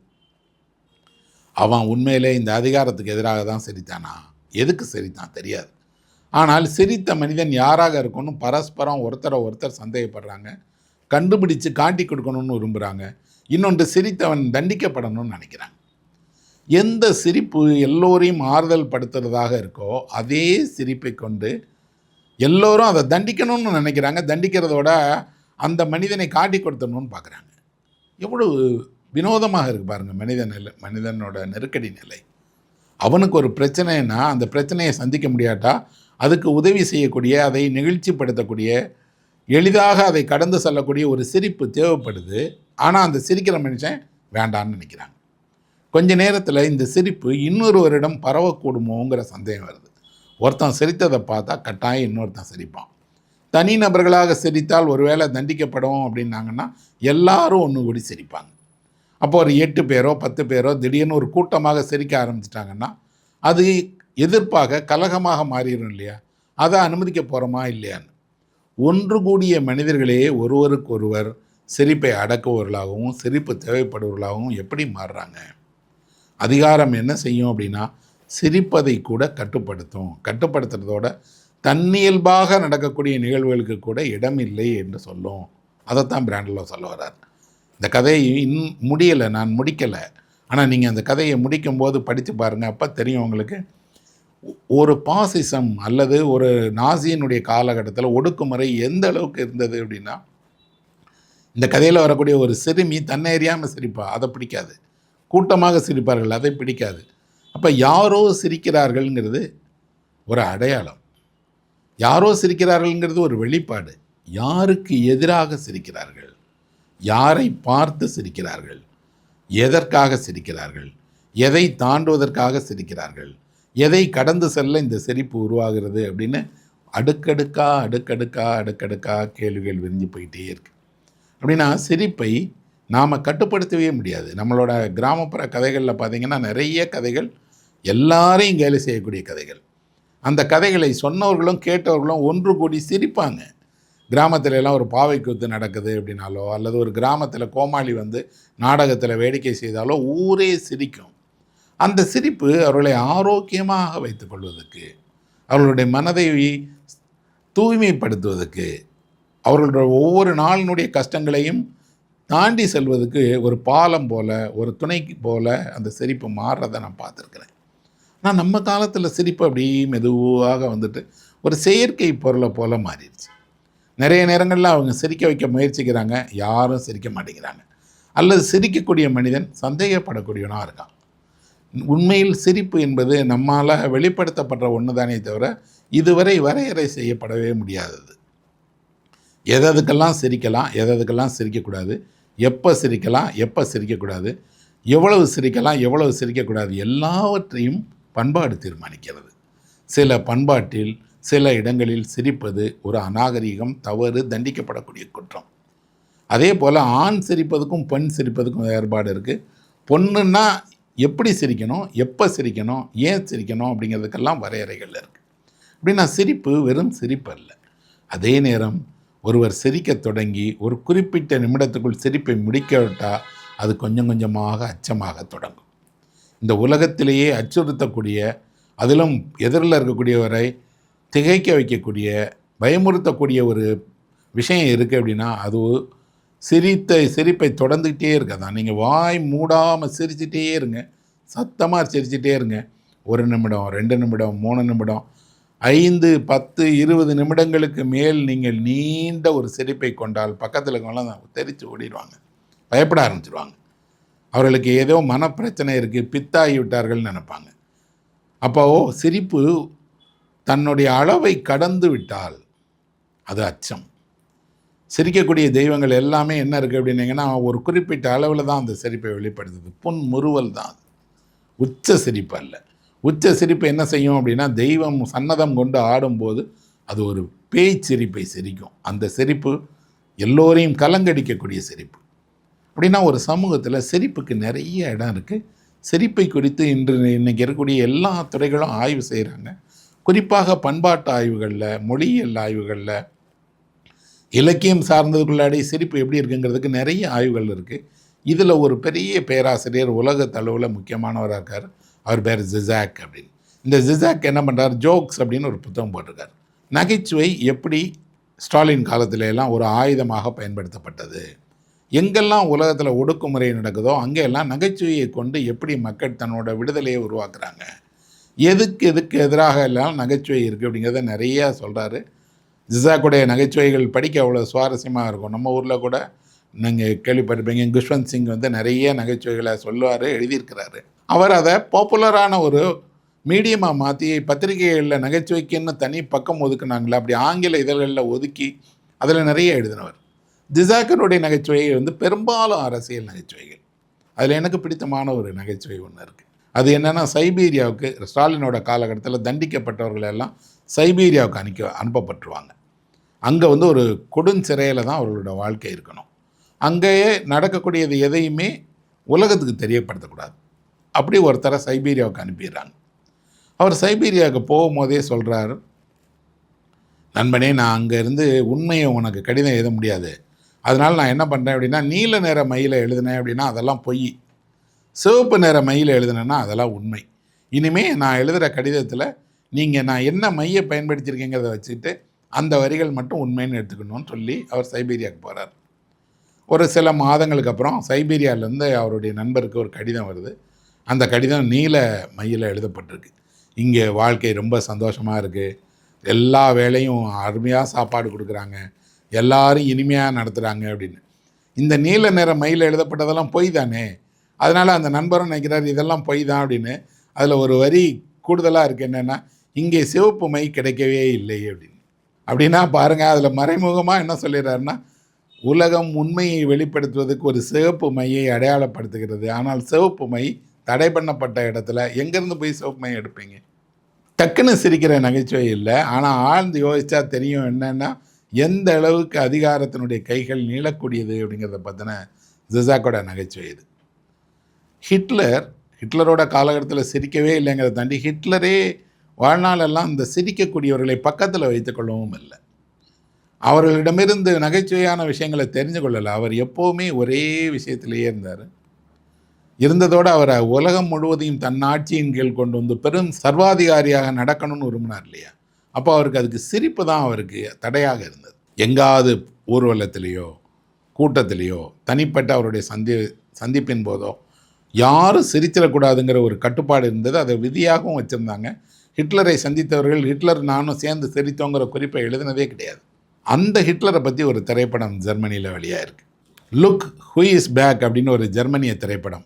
அவன் உண்மையிலே இந்த அதிகாரத்துக்கு எதிராக தான் சிரித்தானா, எதுக்கு சிரித்தான் தெரியாது. ஆனால் சிரித்த மனிதன் யாராக இருக்கும்னு பரஸ்பரம் ஒருத்தர் சந்தேகப்படுறாங்க, கண்டுபிடிச்சு காட்டி கொடுக்கணும்னு விரும்புகிறாங்க. இன்னொன்று, சிரித்தவன் தண்டிக்கப்படணும்னு நினைக்கிறாங்க. எந்த சிரிப்பு எல்லோரையும் ஆறுதல் படுத்துறதாக இருக்கோ அதே சிரிப்பை கொண்டு எல்லோரும் அதை தண்டிக்கணும்னு நினைக்கிறாங்க. தண்டிக்கிறதோட அந்த மனிதனை காட்டி கொடுத்தணும்னு பார்க்குறாங்க. எவ்வளவு வினோதமாக இருக்குது பாருங்கள் மனிதனோட நெருக்கடி நிலை. அவனுக்கு ஒரு பிரச்சனைனா அந்த பிரச்சனையை சந்திக்க முடியாட்டா அதுக்கு உதவி செய்யக்கூடிய, அதை நெகிழ்ச்சிப்படுத்தக்கூடிய, எளிதாக அதை கடந்து செல்லக்கூடிய ஒரு சிரிப்பு தேவைப்படுது. ஆனால் அந்த சிரிக்கிற மனுஷன் வேண்டான்னு நினைக்கிறாங்க. கொஞ்ச நேரத்தில் இந்த சிரிப்பு இன்னொருவரிடம் பரவக்கூடுமோங்கிற சந்தேகம் வருது. ஒருத்தன் சிரித்ததை பார்த்தா கட்டாயம் இன்னொருத்தன் சிரிப்பான். தனி நபர்களாக சிரித்தால் ஒருவேளை தண்டிக்கப்படும் அப்படின்னாங்கன்னா எல்லாரும் ஒன்று கூடி சிரிப்பாங்க. அப்போ ஒரு 8 பேரோ 10 பேரோ திடீர்னு ஒரு கூட்டமாக சிரிக்க ஆரம்பிச்சிட்டாங்கன்னா அது எதிர்ப்பாக கலகமாக மாறிடும் இல்லையா? அதை அனுமதிக்க போகிறோமா இல்லையான்னு. ஒன்று கூடிய மனிதர்களே ஒருவருக்கொருவர் சிரிப்பை அடக்குவர்களாகவும் சிரிப்பு தேவைப்படுவர்களாகவும் எப்படி மாறுறாங்க? அதிகாரம் என்ன செய்யும் அப்படின்னா சிரிப்பதை கூட கட்டுப்படுத்துறதோட தன்னியல்பாக நடக்கக்கூடிய நிகழ்வுகளுக்கு கூட இடமில்லை என்று சொல்லும். அதைத்தான் பிராண்டலோ சொல்ல வர்றார். இந்த கதையை முடியலை, நான் முடிக்கலை. ஆனால் நீங்கள் அந்த கதையை முடிக்கும்போது படித்து பாருங்கள், அப்போ தெரியும் உங்களுக்கு. ஒரு பாசிசம் அல்லது ஒரு நாசியினுடைய காலகட்டத்தில் ஒடுக்குமுறை எந்த அளவுக்கு இருந்தது அப்படின்னா, இந்த கதையில் வரக்கூடிய ஒரு சிறுமி தன்னை அறியாமல் சிரிப்பா, அதை பிடிக்காது. கூட்டமாக சிரிப்பார்கள், அதை பிடிக்காது. அப்போ யாரோ சிரிக்கிறார்கள்ங்கிறது ஒரு அடையாளம், யாரோ சிரிக்கிறார்கள்ங்கிறது ஒரு வெளிப்பாடு. யாருக்கு எதிராக சிரிக்கிறார்கள், யாரை பார்த்து சிரிக்கிறார்கள், எதற்காக சிரிக்கிறார்கள், எதை தாண்டுவதற்காக சிரிக்கிறார்கள், எதை கடந்து செல்ல இந்த சிரிப்பு உருவாகிறது அப்படின்னு அடுக்கடுக்கா கேள்விகள் விரிஞ்சு போயிட்டே இருக்கு. அப்படின்னா சிரிப்பை நாம் கட்டுப்படுத்தவே முடியாது. நம்மளோட கிராமப்புற கதைகளில் பார்த்திங்கன்னா நிறைய கதைகள் எல்லாரையும் கேலி செய்யக்கூடிய கதைகள். அந்த கதைகளை சொன்னவர்களும் கேட்டவர்களும் ஒன்று கூடி சிரிப்பாங்க. கிராமத்துல எல்லாம் ஒரு பாவை கூத்து நடக்குது அப்படின்னாலோ, அல்லது ஒரு கிராமத்தில் கோமாளி வந்து நாடகத்தில் வேடிக்கை செய்தாலோ ஊரே சிரிக்கும். அந்த சிரிப்பு அவர்களை ஆரோக்கியமாக வைத்துக் கொள்வதற்கு, அவர்களுடைய மனதை தூய்மைப்படுத்துவதற்கு, அவர்களுடைய ஒவ்வொரு நாளினுடைய கஷ்டங்களையும் தாண்டி செல்வதற்கு ஒரு பாலம் போல, ஒரு துணைக்கு போல அந்த சிரிப்பு மாறுறதை நான் பார்த்துருக்குறேன். ஆனால் நம்ம காலத்தில் சிரிப்பு அப்படி மெதுவாக வந்துட்டு ஒரு செயற்கை பொருளை போல் மாறிடுச்சு. நிறைய நேரங்களில் அவங்க சிரிக்க வைக்க முயற்சிக்கிறாங்க, யாரும் சிரிக்க மாட்டேங்கிறாங்க. அல்லது சிரிக்கக்கூடிய மனிதன் சந்தேகப்படக்கூடியவனாக இருக்கான். உண்மையில் சிரிப்பு என்பது நம்மால் வெளிப்படுத்தப்படுற ஒன்று தானே தவிர இதுவரை வரையறை செய்யப்படவே முடியாதது. எதுக்கெல்லாம் சிரிக்கலாம், எதுக்கெல்லாம் சிரிக்கக்கூடாது, எப்போ சிரிக்கலாம், எப்போ சிரிக்கக்கூடாது, எவ்வளவு சிரிக்கலாம், எவ்வளவு சிரிக்கக்கூடாது, எல்லாவற்றையும் பண்பாடு தீர்மானிக்கிறது. சில பண்பாட்டில் சில இடங்களில் சிரிப்பது ஒரு அநாகரிகம், தவறு, தண்டிக்கப்படக்கூடிய குற்றம். அதே போல் ஆண் சிரிப்பதுக்கும் பெண் சிரிப்பதுக்கும் வேறுபாடு இருக்குது. பொண்ணுன்னா எப்படி சிரிக்கணும், எப்போ சிரிக்கணும், ஏன் சிரிக்கணும் அப்படிங்கிறதுக்கெல்லாம் வரையறைகள் இருக்குது. அப்படின்னா சிரிப்பு வெறும் சிரிப்பு அல்ல. அதே நேரம் ஒருவர் சிரிக்க தொடங்கி ஒரு குறிப்பிட்ட நிமிடத்துக்குள் சிரிப்பை முடிக்காவிட்டால் அது கொஞ்சம் கொஞ்சமாக அச்சமாக தொடங்கும். இந்த உலகத்திலேயே அச்சுறுத்தக்கூடிய, அதிலும் எதிரில் இருக்கக்கூடியவரை திகைக்க வைக்கக்கூடிய, பயமுறுத்தக்கூடிய ஒரு விஷயம் இருக்குது அப்படின்னா அது சிரிப்பை தொடர்ந்துக்கிட்டே இருக்கதான். நீங்கள் வாய் மூடாமல் சிரிச்சிட்டே இருங்க, சத்தமாக சிரிச்சிட்டே இருங்க. 1 நிமிடம், 2 நிமிடம், 3 நிமிடம், 5, 10, 20 நிமிடங்களுக்கு மேல் நீங்கள் நீண்ட ஒரு சிரிப்பை கொண்டால் பக்கத்தில் இருக்கவங்களாம் தெரித்து ஓடிடுவாங்க, பயப்பட ஆரம்பிச்சிடுவாங்க. அவர்களுக்கு ஏதோ மனப்பிரச்சனை இருக்குது, பித்தாகி விட்டார்கள்னு நினைப்பாங்க. அப்போ சிரிப்பு தன்னுடைய அளவை கடந்து விட்டால் அது அச்சம். சிரிக்கக்கூடிய தெய்வங்கள் எல்லாமே என்ன இருக்குது அப்படின்னீங்கன்னா ஒரு குறிப்பிட்ட அளவில் தான் அந்த சிரிப்பை வெளிப்படுத்துது. புன்முறுவல் தான் அது, உச்ச சிரிப்பு அல்ல. உச்ச சிரிப்பு என்ன செய்யும் அப்படின்னா தெய்வம் சன்னதம் கொண்டு ஆடும்போது அது ஒரு பேய் சிரிப்பை சிரிக்கும். அந்த சிரிப்பு எல்லோரையும் கலங்கடிக்கக்கூடிய சிரிப்பு. அப்படின்னா ஒரு சமூகத்தில் சிரிப்புக்கு நிறைய இடம் இருக்குது. சிரிப்பை குறித்து இன்றைக்கி இருக்கக்கூடிய எல்லா துறைகளும் ஆய்வு செய்கிறாங்க. குறிப்பாக பண்பாட்டு ஆய்வுகளில், மொழியியல் ஆய்வுகளில், இலக்கியம் சார்ந்ததுக்குள்ளாடி சிரிப்பு எப்படி இருக்குங்கிறதுக்கு நிறைய ஆய்வுகள் இருக்குது. இதில் ஒரு பெரிய பேராசிரியர் உலகத்தளவில் முக்கியமானவராக இருக்கார். அவர் பேர் ஜிசாக் அப்படின்னு. இந்த ஜிசாக் என்ன பண்ணுறார், ஜோக்ஸ் அப்படின்னு ஒரு புத்தகம் போட்டிருக்கார். நகைச்சுவை எப்படி ஸ்டாலின் காலத்தில எல்லாம் ஒரு ஆயுதமாக பயன்படுத்தப்பட்டது, எங்கெல்லாம் உலகத்தில் ஒடுக்குமுறை நடக்குதோ அங்கெல்லாம் நகைச்சுவையை கொண்டு எப்படி மக்கள் தன்னோட விடுதலையை உருவாக்குறாங்க, எதுக்கு எதிராக எல்லாம் நகைச்சுவை இருக்குது அப்படிங்கிறத நிறையா சொல்கிறாரு. ஜிசாக்குடைய நகைச்சுவைகள் படிக்க அவ்வளோ சுவாரஸ்யமாக இருக்கும். நம்ம ஊரில் கூட நீங்கள் கேள்விப்பட்டிருப்பீங்க, குஷ்வந்த் சிங் நிறைய நகைச்சுவைகளை சொல்லுவார், எழுதியிருக்கிறாரு. அவர் அதை பாப்புலரான ஒரு மீடியமாக மாற்றி பத்திரிகைகளில் நகைச்சுவைக்குன்னு தனி பக்கம் ஒதுக்குனாங்களே, அப்படி ஆங்கில இதழ்களில் ஒதுக்கி அதில் நிறைய எழுதினவர். ஜிசாக்கருடைய நகைச்சுவை பெரும்பாலும் அரசியல் நகைச்சுவைகள். அதில் எனக்கு பிடித்தமான ஒரு நகைச்சுவை ஒன்று இருக்குது. அது என்னென்னா, சைபீரியாவுக்கு ஸ்டாலினோட காலகட்டத்தில் தண்டிக்கப்பட்டவர்கள் எல்லாம் சைபீரியாவுக்கு அனுப்பப்பட்டுருவாங்க. அங்கே ஒரு கொடுஞ்சிறையில் தான் அவர்களோட வாழ்க்கை இருக்கணும். அங்கேயே நடக்கக்கூடியது எதையுமே உலகத்துக்கு தெரியப்படுத்தக்கூடாது. அப்படி ஒருத்தரை சைபீரியாவுக்கு அனுப்பிடுறாங்க. அவர் சைபீரியாவுக்கு போகும்போதே சொல்கிறார், நண்பனே, நான் அங்கேருந்து உண்மையை உனக்கு கடிதம் எழுத முடியாது. அதனால் நான் என்ன பண்ணுறேன் அப்படின்னா, நீல நிற மையில் எழுதினேன் அப்படின்னா அதெல்லாம் பொய், சிவப்பு நிற மையில் எழுதினேன்னா அதெல்லாம் உண்மை. இனிமேல் நான் எழுதுகிற கடிதத்தில் நீங்கள் நான் என்ன மையை பயன்படுத்தியிருக்கேங்கிறத வச்சுக்கிட்டு அந்த வரிகள் மட்டும் உண்மைன்னு எடுத்துக்கணும்னு சொல்லி அவர் சைபீரியாவுக்கு போகிறார். ஒரு சில மாதங்களுக்கு அப்புறம் சைபீரியாவிலேருந்து அவருடைய நண்பருக்கு ஒரு கடிதம் வருது. அந்த கடிதம் நீல மையில் எழுதப்பட்டிருக்கு. இங்கே வாழ்க்கை ரொம்ப சந்தோஷமாக இருக்குது, எல்லா வேலையும் அருமையாக சாப்பாடு கொடுக்குறாங்க, எல்லாரும் இனிமையாக நடத்துகிறாங்க அப்படின்னு. இந்த நீல நிற மையில் எழுதப்பட்டதெல்லாம் பொய் தானே. அதனால் அந்த நண்பரும் நினைக்கிறார் இதெல்லாம் பொய் தான் அப்படின்னு. அதில் ஒரு வரி கூடுதலாக இருக்குது, என்னென்னா, இங்கே சிவப்பு மை கிடைக்கவே இல்லை அப்படின்னு. அப்படின்னா பாருங்கள், அதில் மறைமுகமாக என்ன சொல்லிடுறாருன்னா, உலகம் உண்மையை வெளிப்படுத்துவதற்கு ஒரு சிவப்பு மையை அடையாளப்படுத்துகிறது. ஆனால் சிவப்பு மை தடை பண்ணப்பட்ட இடத்துல எங்கேருந்து போய் சிவப்பு மை எடுப்பீங்க? டக்குன்னு சிரிக்கிற நகைச்சுவை இல்லை, ஆனால் ஆழ்ந்து யோசித்தா தெரியும் என்னென்னா எந்த அளவுக்கு அதிகாரத்தினுடைய கைகள் நீளக்கூடியது அப்படிங்கிறத பற்றின ஜிசாக்கோட நகைச்சுவை இது. ஹிட்லரோட காலகட்டத்தில் சிரிக்கவே இல்லைங்கிறத தாண்டி ஹிட்லரே வாழ்நாளெல்லாம் இந்த சிரிக்கக்கூடியவர்களை பக்கத்தில் வைத்துக்கொள்ளவும் இல்லை. அவர்களிடமிருந்து நகைச்சுவையான விஷயங்களை தெரிஞ்சு கொள்ளலை. அவர் எப்போவுமே ஒரே விஷயத்திலேயே இருந்ததோடு அவரை உலகம் முழுவதையும் தன் ஆட்சியின் கீழ் கொண்டு பெரும் சர்வாதிகாரியாக நடக்கணும்னு விரும்பினார் இல்லையா. அப்போ அவருக்கு அதுக்கு சிரிப்பு தான் அவருக்கு தடையாக இருந்தது. எங்காவது ஊர்வலத்திலேயோ கூட்டத்திலேயோ தனிப்பட்ட அவருடைய சந்திப்பின் போதோ யாரும் சிரிச்சிடக்கூடாதுங்கிற ஒரு கட்டுப்பாடு இருந்தது. அதை விதியாகவும் வச்சுருந்தாங்க. ஹிட்லரை சந்தித்தவர்கள் ஹிட்லர் நானும் சேர்ந்து சிரித்தோங்கிற குறிப்பை எழுதினதே கிடையாது. அந்த ஹிட்லரை பற்றி ஒரு திரைப்படம் ஜெர்மனியில் வெளியாயிருக்கு. லுக் ஹூ இஸ் பேக் அப்படின்னு ஒரு ஜெர்மனிய திரைப்படம்.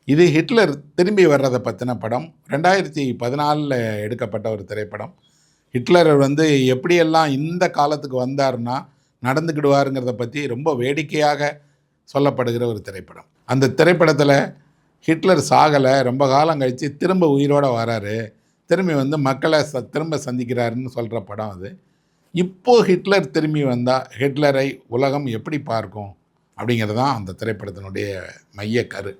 இது ஹிட்லர் திரும்பி வர்றதை பற்றின படம். 2014 எடுக்கப்பட்ட ஒரு திரைப்படம். ஹிட்லர் வந்து எப்படியெல்லாம் இந்த காலத்துக்கு வந்தார்னா நடந்துக்கிடுவாருங்கிறத பற்றி ரொம்ப வேடிக்கையாக சொல்லப்படுகிற ஒரு திரைப்படம். அந்த திரைப்படத்தில் ஹிட்லர் சாகலை, ரொம்ப காலம் கழித்து திரும்ப உயிரோடு வராரு, திரும்பி வந்து மக்களை திரும்ப சந்திக்கிறாருன்னு சொல்கிற படம் அது. இப்போது ஹிட்லர் திரும்பி வந்தால் ஹிட்லரை உலகம் எப்படி பார்க்கும் அப்படிங்கிறது தான் அந்த திரைப்படத்தினுடைய மைய கரு.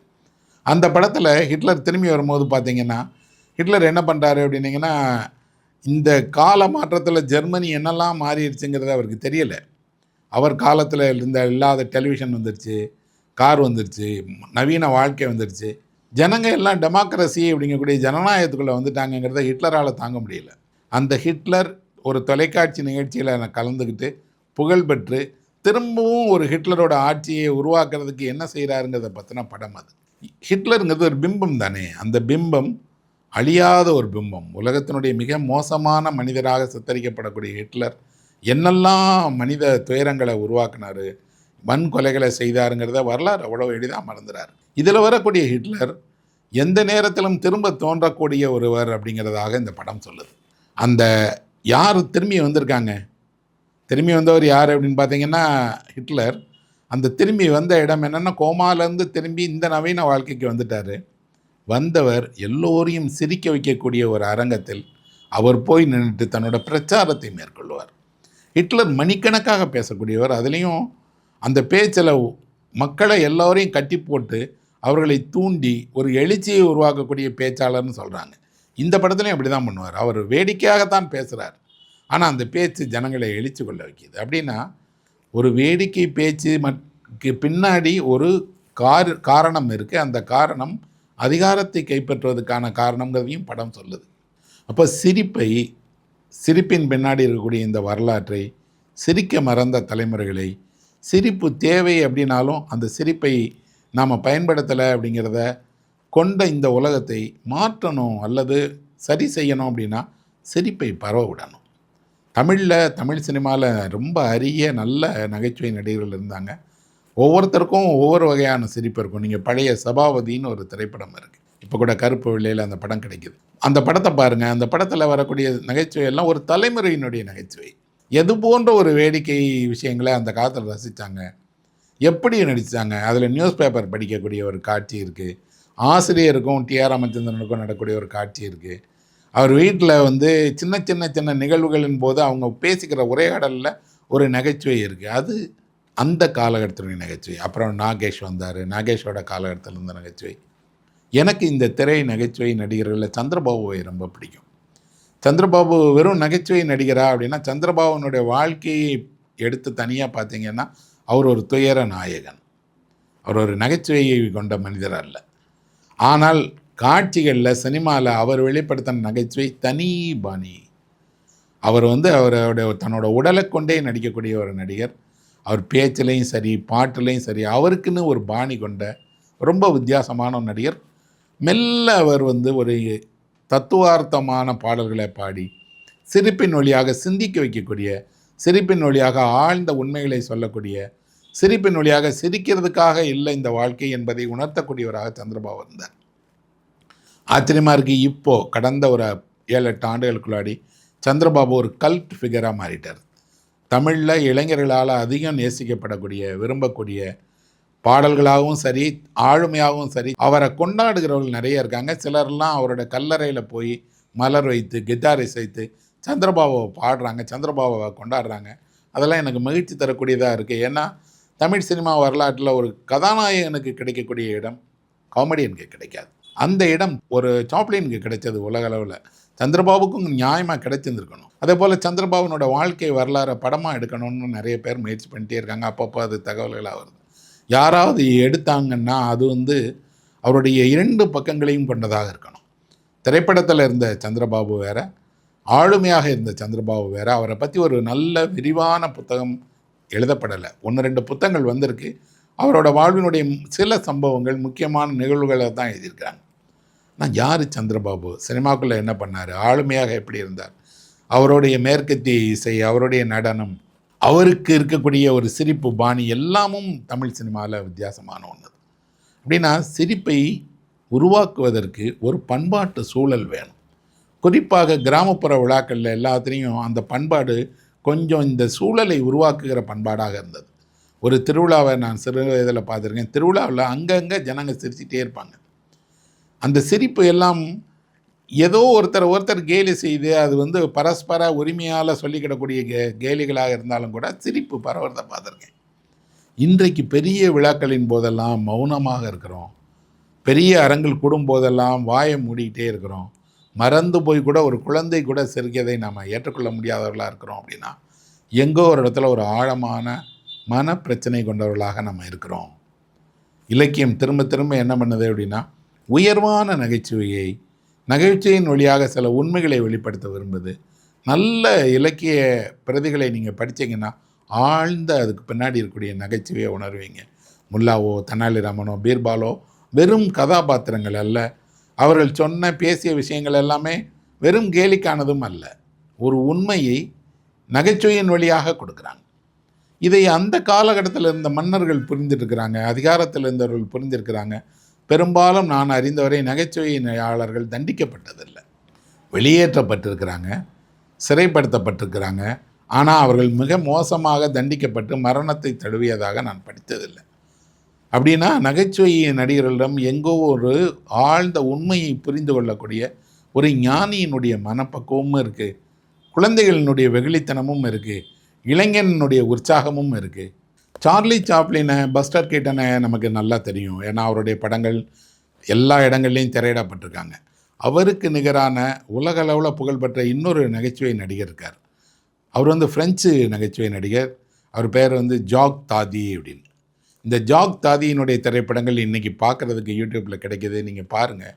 அந்த படத்தில் ஹிட்லர் திரும்பி வரும்போது பார்த்திங்கன்னா, ஹிட்லர் என்ன பண்ணுறாரு அப்படின்னிங்கன்னா, இந்த கால மாற்றத்தில் ஜெர்மனி என்னெல்லாம் மாறிடுச்சுங்கிறது அவருக்கு தெரியலை. அவர் காலத்தில் இல்லாத டெலிவிஷன் வந்துருச்சு, கார் வந்துருச்சு, நவீன வாழ்க்கை வந்துருச்சு. ஜனங்க எல்லாம் டெமோக்ரஸி அப்படிங்கக்கூடிய ஜனநாயகத்துக்குள்ளே வந்துட்டாங்கங்கிறத ஹிட்லரால் தாங்க முடியல. அந்த ஹிட்லர் ஒரு தொலைக்காட்சி நிகழ்ச்சியில் கலந்துக்கிட்டு புகழ்பெற்று திரும்பவும் ஒரு ஹிட்லரோட ஆட்சியை உருவாக்குறதுக்கு என்ன செய்கிறாருங்கிறத பற்றின படம் அது. ஹிட்லருங்கிறது ஒரு பிம்பம் தானே, அந்த பிம்பம் அழியாத ஒரு பிம்பம். உலகத்தினுடைய மிக மோசமான மனிதராக சித்தரிக்கப்படக்கூடிய ஹிட்லர் என்னெல்லாம் மனித துயரங்களை உருவாக்குனார், வன்கொலைகளை செய்தாருங்கிறத வரலாறு அவ்வளோ எளிதாக மறந்துறார். இதில் வரக்கூடிய ஹிட்லர் எந்த நேரத்திலும் திரும்ப தோன்றக்கூடிய ஒருவர் அப்படிங்கிறதாக இந்த படம் சொல்லுது. அந்த யார் திரும்பி வந்திருக்காங்க, திரும்பி வந்தவர் யார் அப்படின்னு பார்த்தீங்கன்னா ஹிட்லர். அந்த திரும்பி வந்த இடம் என்னென்னா, கோமாலேருந்து திரும்பி இந்த நவீன வாழ்க்கைக்கு வந்துட்டார். வந்தவர் எல்லோரையும் சிரிக்க வைக்கக்கூடிய ஒரு அரங்கத்தில் அவர் போய் நின்றுட்டு தன்னோட பிரச்சாரத்தை மேற்கொள்வார். ஹிட்லர் மணிக்கணக்காக பேசக்கூடியவர். அதுலேயும் அந்த பேச்சில் மக்களை எல்லோரையும் கட்டி போட்டு அவர்களை தூண்டி ஒரு எழுச்சியை உருவாக்கக்கூடிய பேச்சாளர்னு சொல்கிறாங்க. இந்த படத்துலையும் அப்படி தான் பண்ணுவார். அவர் வேடிக்கையாகத்தான் பேசுகிறார், ஆனால் அந்த பேச்சு ஜனங்களை எழுச்சி கொள்ள வைக்கிது. அப்படின்னா ஒரு வேடிக்கை பேச்சு பின்னாடி ஒரு காரணம் இருக்குது. அந்த காரணம் அதிகாரத்தை கைப்பற்றுவதற்கான காரணங்கிறதையும் படம் சொல்லுது. அப்போ சிரிப்பின் பின்னாடி இருக்கக்கூடிய இந்த வரலாற்றை, சிரிக்க மறந்த தலைமுறைகளை, சிரிப்பு தேவை அப்படின்னாலும் அந்த சிரிப்பை நாம் பயன்படுத்தலை அப்படிங்கிறத கொண்ட இந்த உலகத்தை மாற்றணும் அல்லது சரி செய்யணும் அப்படின்னா சிரிப்பை பரவ விடணும். தமிழ் சினிமாவில் ரொம்ப அரிய நல்ல நகைச்சுவை நடிகர்கள் இருந்தாங்க. ஒவ்வொருத்தருக்கும் ஒவ்வொரு வகையான சிரிப்பு இருக்கும். நீங்கள் பழைய சபாபதின்னு ஒரு திரைப்படம் இருக்குது, இப்போ கூட கருப்பு வெள்ளையில் அந்த படம் கிடைக்கிது. அந்த படத்தை பாருங்கள். அந்த படத்தில் வரக்கூடிய நகைச்சுவை எல்லாம் ஒரு தலைமுறையினுடைய நகைச்சுவை. எது போன்ற ஒரு வேடிக்கை விஷயங்களை அந்த காலத்தில் ரசித்தாங்க, எப்படி நடித்தாங்க. அதில் நியூஸ் பேப்பர் படிக்கக்கூடிய ஒரு காட்சி இருக்குது. ஆசிரியருக்கும் டிஆர் ராமச்சந்திரனுக்கும் நடக்கக்கூடிய ஒரு காட்சி இருக்குது. அவர் வீட்டில் வந்து சின்ன நிகழ்வுகளின் போது அவங்க பேசிக்கிற உரையாடலில் ஒரு நகைச்சுவை இருக்குது. அது அந்த காலகட்டத்தினுடைய நகைச்சுவை. அப்புறம் நாகேஷ் வந்தார், நாகேஷோட காலகட்டத்தில் இருந்த நகைச்சுவை. எனக்கு இந்த திரை நகைச்சுவை நடிகர்களில் சந்திரபாபுவை ரொம்ப பிடிக்கும். சந்திரபாபு வெறும் நகைச்சுவை நடிகரா அப்படின்னா, சந்திரபாபுனுடைய வாழ்க்கையை எடுத்து தனியாக பார்த்தீங்கன்னா அவர் ஒரு துயர நாயகன். அவர் ஒரு நகைச்சுவையை கொண்ட மனிதர் அல்ல. ஆனால் காட்சிகளில் சினிமாவில் அவர் வெளிப்படுத்தின நகைச்சுவை தனி பாணி. அவர் வந்து அவரோட தன்னோட உடலை கொண்டே நடிக்கக்கூடிய ஒரு நடிகர். அவர் பேச்சிலையும் சரி, பாட்டுலையும் சரி, அவருக்குன்னு ஒரு பாணி கொண்ட ரொம்ப வித்தியாசமான ஒரு நடிகர். மெல்ல அவர் வந்து ஒரு தத்துவார்த்தமான பாடல்களை பாடி சிரிப்பின் வழியாக சிந்திக்க வைக்கக்கூடிய, சிரிப்பின் வழியாக ஆழ்ந்த உண்மைகளை சொல்லக்கூடிய, சிரிப்பின் வழியாக சிரிக்கிறதுக்காக இல்லை இந்த வாழ்க்கை என்பதை உணர்த்தக்கூடியவராக சந்திரபாபு இருந்தார். ஆச்சரியமாக இருக்குது, இப்போது கடந்த ஒரு 7-8 ஆண்டுகளுக்குள்ளாடி சந்திரபாபு ஒரு கல்ட் ஃபிகராக மாறிட்டார். தமிழில் இளைஞர்களால் அதிகம் நேசிக்கப்படக்கூடிய, விரும்பக்கூடிய பாடல்களாகவும் சரி, ஆளுமையாகவும் சரி, அவரை கொண்டாடுகிறவர்கள் நிறைய இருக்காங்க. சிலர்லாம் அவரோட கல்லறையில் போய் மலர் வைத்து கிட்டார் இசைத்து சந்திரபாபுவை பாடுறாங்க, சந்திரபாபுவை கொண்டாடுறாங்க. அதெல்லாம் எனக்கு மகிழ்ச்சி தரக்கூடியதாக இருக்குது. ஏன்னா தமிழ் சினிமா வரலாற்றில் ஒரு கதாநாயகனுக்கு கிடைக்கக்கூடிய இடம் காமெடியனுக்கு கிடைக்காது. அந்த இடம் ஒரு சாப்ளினுக்கு கிடைச்சது உலக அளவில். சந்திரபாபுக்கும் நியாயமாக கிடைச்சிருந்துருக்கணும். அதே போல் சந்திரபாபுனோட வாழ்க்கை வரலாறை படமாக எடுக்கணும்னு நிறைய பேர் முயற்சி பண்ணிட்டே இருக்காங்க. அப்பப்போ அது தகவல்களாக வருது. யாராவது எடுத்தாங்கன்னா அது வந்து அவருடைய 2 பக்கங்களையும் கொண்டதாக இருக்கணும். திரைப்படத்தில் இருந்த சந்திரபாபு வேறு, ஆளுமையாக இருந்த சந்திரபாபு வேறு. அவரை பற்றி ஒரு நல்ல விரிவான புத்தகம் எழுதப்படலை. 1-2 புத்தகங்கள் வந்திருக்கு. அவரோட வாழ்வினுடைய சில சம்பவங்கள், முக்கியமான நிகழ்வுகளை தான் எழுதியிருக்கிறாங்க. ஆனால் யார் சந்திரபாபு, சினிமாக்குள்ளே என்ன பண்ணார், ஆளுமையாக எப்படி இருந்தார், அவருடைய மேற்கத்திய இசை, அவருடைய நடனம், அவருக்கு இருக்கக்கூடிய ஒரு சிரிப்பு பாணி எல்லாமும் தமிழ் சினிமாவில் வித்தியாசமான ஒன்று. அப்படின்னா சிரிப்பை உருவாக்குவதற்கு ஒரு பண்பாட்டு சூழல் வேணும். குறிப்பாக கிராமப்புற விழாக்களில் எல்லாத்துலேயும் அந்த பண்பாடு கொஞ்சம் இந்த சூழலை உருவாக்குகிற பண்பாடாக இருந்தது. ஒரு திருவிழாவை நான் சிறு வயதில் பார்த்துருக்கேன். திருவிழாவில் அங்கங்கே ஜனங்க சிரிச்சிட்டே இருப்பாங்க. அந்த சிரிப்பு எல்லாம் ஏதோ ஒருத்தர் கேலி செய்து அது வந்து பரஸ்பர உரிமையால் சொல்லிக்கிடக்கூடிய கேலிகளாக இருந்தாலும் கூட சிரிப்பு பரவுறதை பார்த்துருக்கேன். இன்றைக்கு பெரிய விழாக்களின் போதெல்லாம் மௌனமாக இருக்கிறோம். பெரிய அரங்கில் கூடும்போதெல்லாம் வாயை மூடிக்கிட்டே இருக்கிறோம். மறந்து போய் கூட ஒரு குழந்தை கூட சிரிக்கிறதை நம்ம ஏற்றுக்கொள்ள முடியாதவர்களாக இருக்கிறோம். அப்படின்னா எங்கோ ஒரு இடத்துல ஒரு ஆழமான மன பிரச்சனை கொண்டவர்களாக நம்ம இருக்கிறோம். இலக்கியம் திரும்ப திரும்ப என்ன பண்ணுது அப்படின்னா, உயர்வான நகைச்சுவையின் வழியாக சில உண்மைகளை வெளிப்படுத்த விரும்புது. நல்ல இலக்கிய பிரதிகளை நீங்கள் படித்தீங்கன்னா ஆழ்ந்த அதுக்கு பின்னாடி இருக்கக்கூடிய நகைச்சுவையை உணர்வீங்க. முல்லாவோ தெனாலிராமனோ பீர்பாலோ வெறும் கதாபாத்திரங்கள் அல்ல. அவர்கள் சொன்ன பேசிய விஷயங்கள் எல்லாமே வெறும் கேலிக்கானதும் அல்ல. ஒரு உண்மையை நகைச்சுவையின் வழியாக கொடுக்குறாங்க. இதை அந்த காலகட்டத்தில் இருந்த மன்னர்கள் புரிந்துருக்கிறாங்க, அதிகாரத்தில் இருந்தவர்கள் புரிந்திருக்கிறாங்க. பெரும்பாலும் நான் அறிந்தவரை நகைச்சுவையாளர்கள் தண்டிக்கப்பட்டதில்லை. வெளியேற்றப்பட்டிருக்கிறாங்க, சிறைப்படுத்தப்பட்டிருக்கிறாங்க. ஆனால் அவர்கள் மிக மோசமாக தண்டிக்கப்பட்டு மரணத்தை தழுவியதாக நான் படித்ததில்லை. அப்படின்னா நகைச்சுவை நடிகர்களிடம் எங்கோ ஒரு ஆழ்ந்த உண்மையை புரிந்து கொள்ளக்கூடிய ஒரு ஞானியினுடைய மனப்பக்குவமும் இருக்குது, குழந்தைகளினுடைய வெகுளித்தனமும் இருக்குது, இளைஞனுடைய உற்சாகமும் இருக்குது. சார்லி சாப்ளினை, பஸ்டர் கீட்டனை நமக்கு நல்லா தெரியும். ஏன்னா அவருடைய படங்கள் எல்லா இடங்கள்லையும் திரையிடப்பட்டிருக்காங்க. அவருக்கு நிகரான உலகளவில் புகழ்பெற்ற இன்னொரு நகைச்சுவை நடிகர் இருக்கார். அவர் வந்து ஃப்ரெஞ்சு நகைச்சுவை நடிகர். அவர் பேர் வந்து ஜாக் தாதி அப்படின்னு. இந்த ஜாக் தாதியினுடைய திரைப்படங்கள் இன்றைக்கி பார்க்குறதுக்கு யூடியூப்பில் கிடைக்கிது, நீங்கள் பாருங்கள்.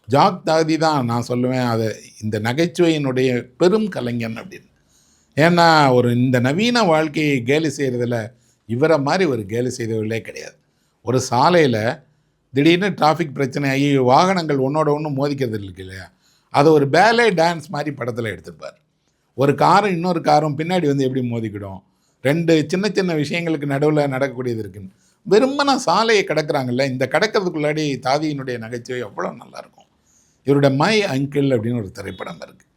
ஜாக் தாதி தான் நான் சொல்லுவேன் அதை இந்த நகைச்சுவையினுடைய பெரும் கலைஞன் அப்படின்னு. ஏன்னா இந்த நவீன வாழ்க்கையை கேலி செய்கிறதுல இவரை மாதிரி ஒரு கேலி செய்தவர்களே கிடையாது. ஒரு சாலையில் திடீர்னு டிராஃபிக் பிரச்சனை ஆகி வாகனங்கள் ஒன்றோட ஒன்று மோதிக்கிறது இருக்கு இல்லையா, அதை ஒரு பேலே டான்ஸ் மாதிரி படத்தில் எடுத்துருப்பார். ஒரு காரும் இன்னொரு காரும் பின்னாடி வந்து எப்படி மோதிக்கிடும், ரெண்டு சின்ன சின்ன விஷயங்களுக்கு நடுவில் நடக்கக்கூடியது இருக்குன்னு வெறுமனா சாலையை கடக்கிறாங்கல்ல. இந்த கடக்கிறதுக்குள்ளாடி தாதியினுடைய நகைச்சுவை எவ்வளோ நல்லாயிருக்கும். இவருடைய மை அங்கிள் அப்படின்னு ஒரு திரைப்படம் இருக்குது,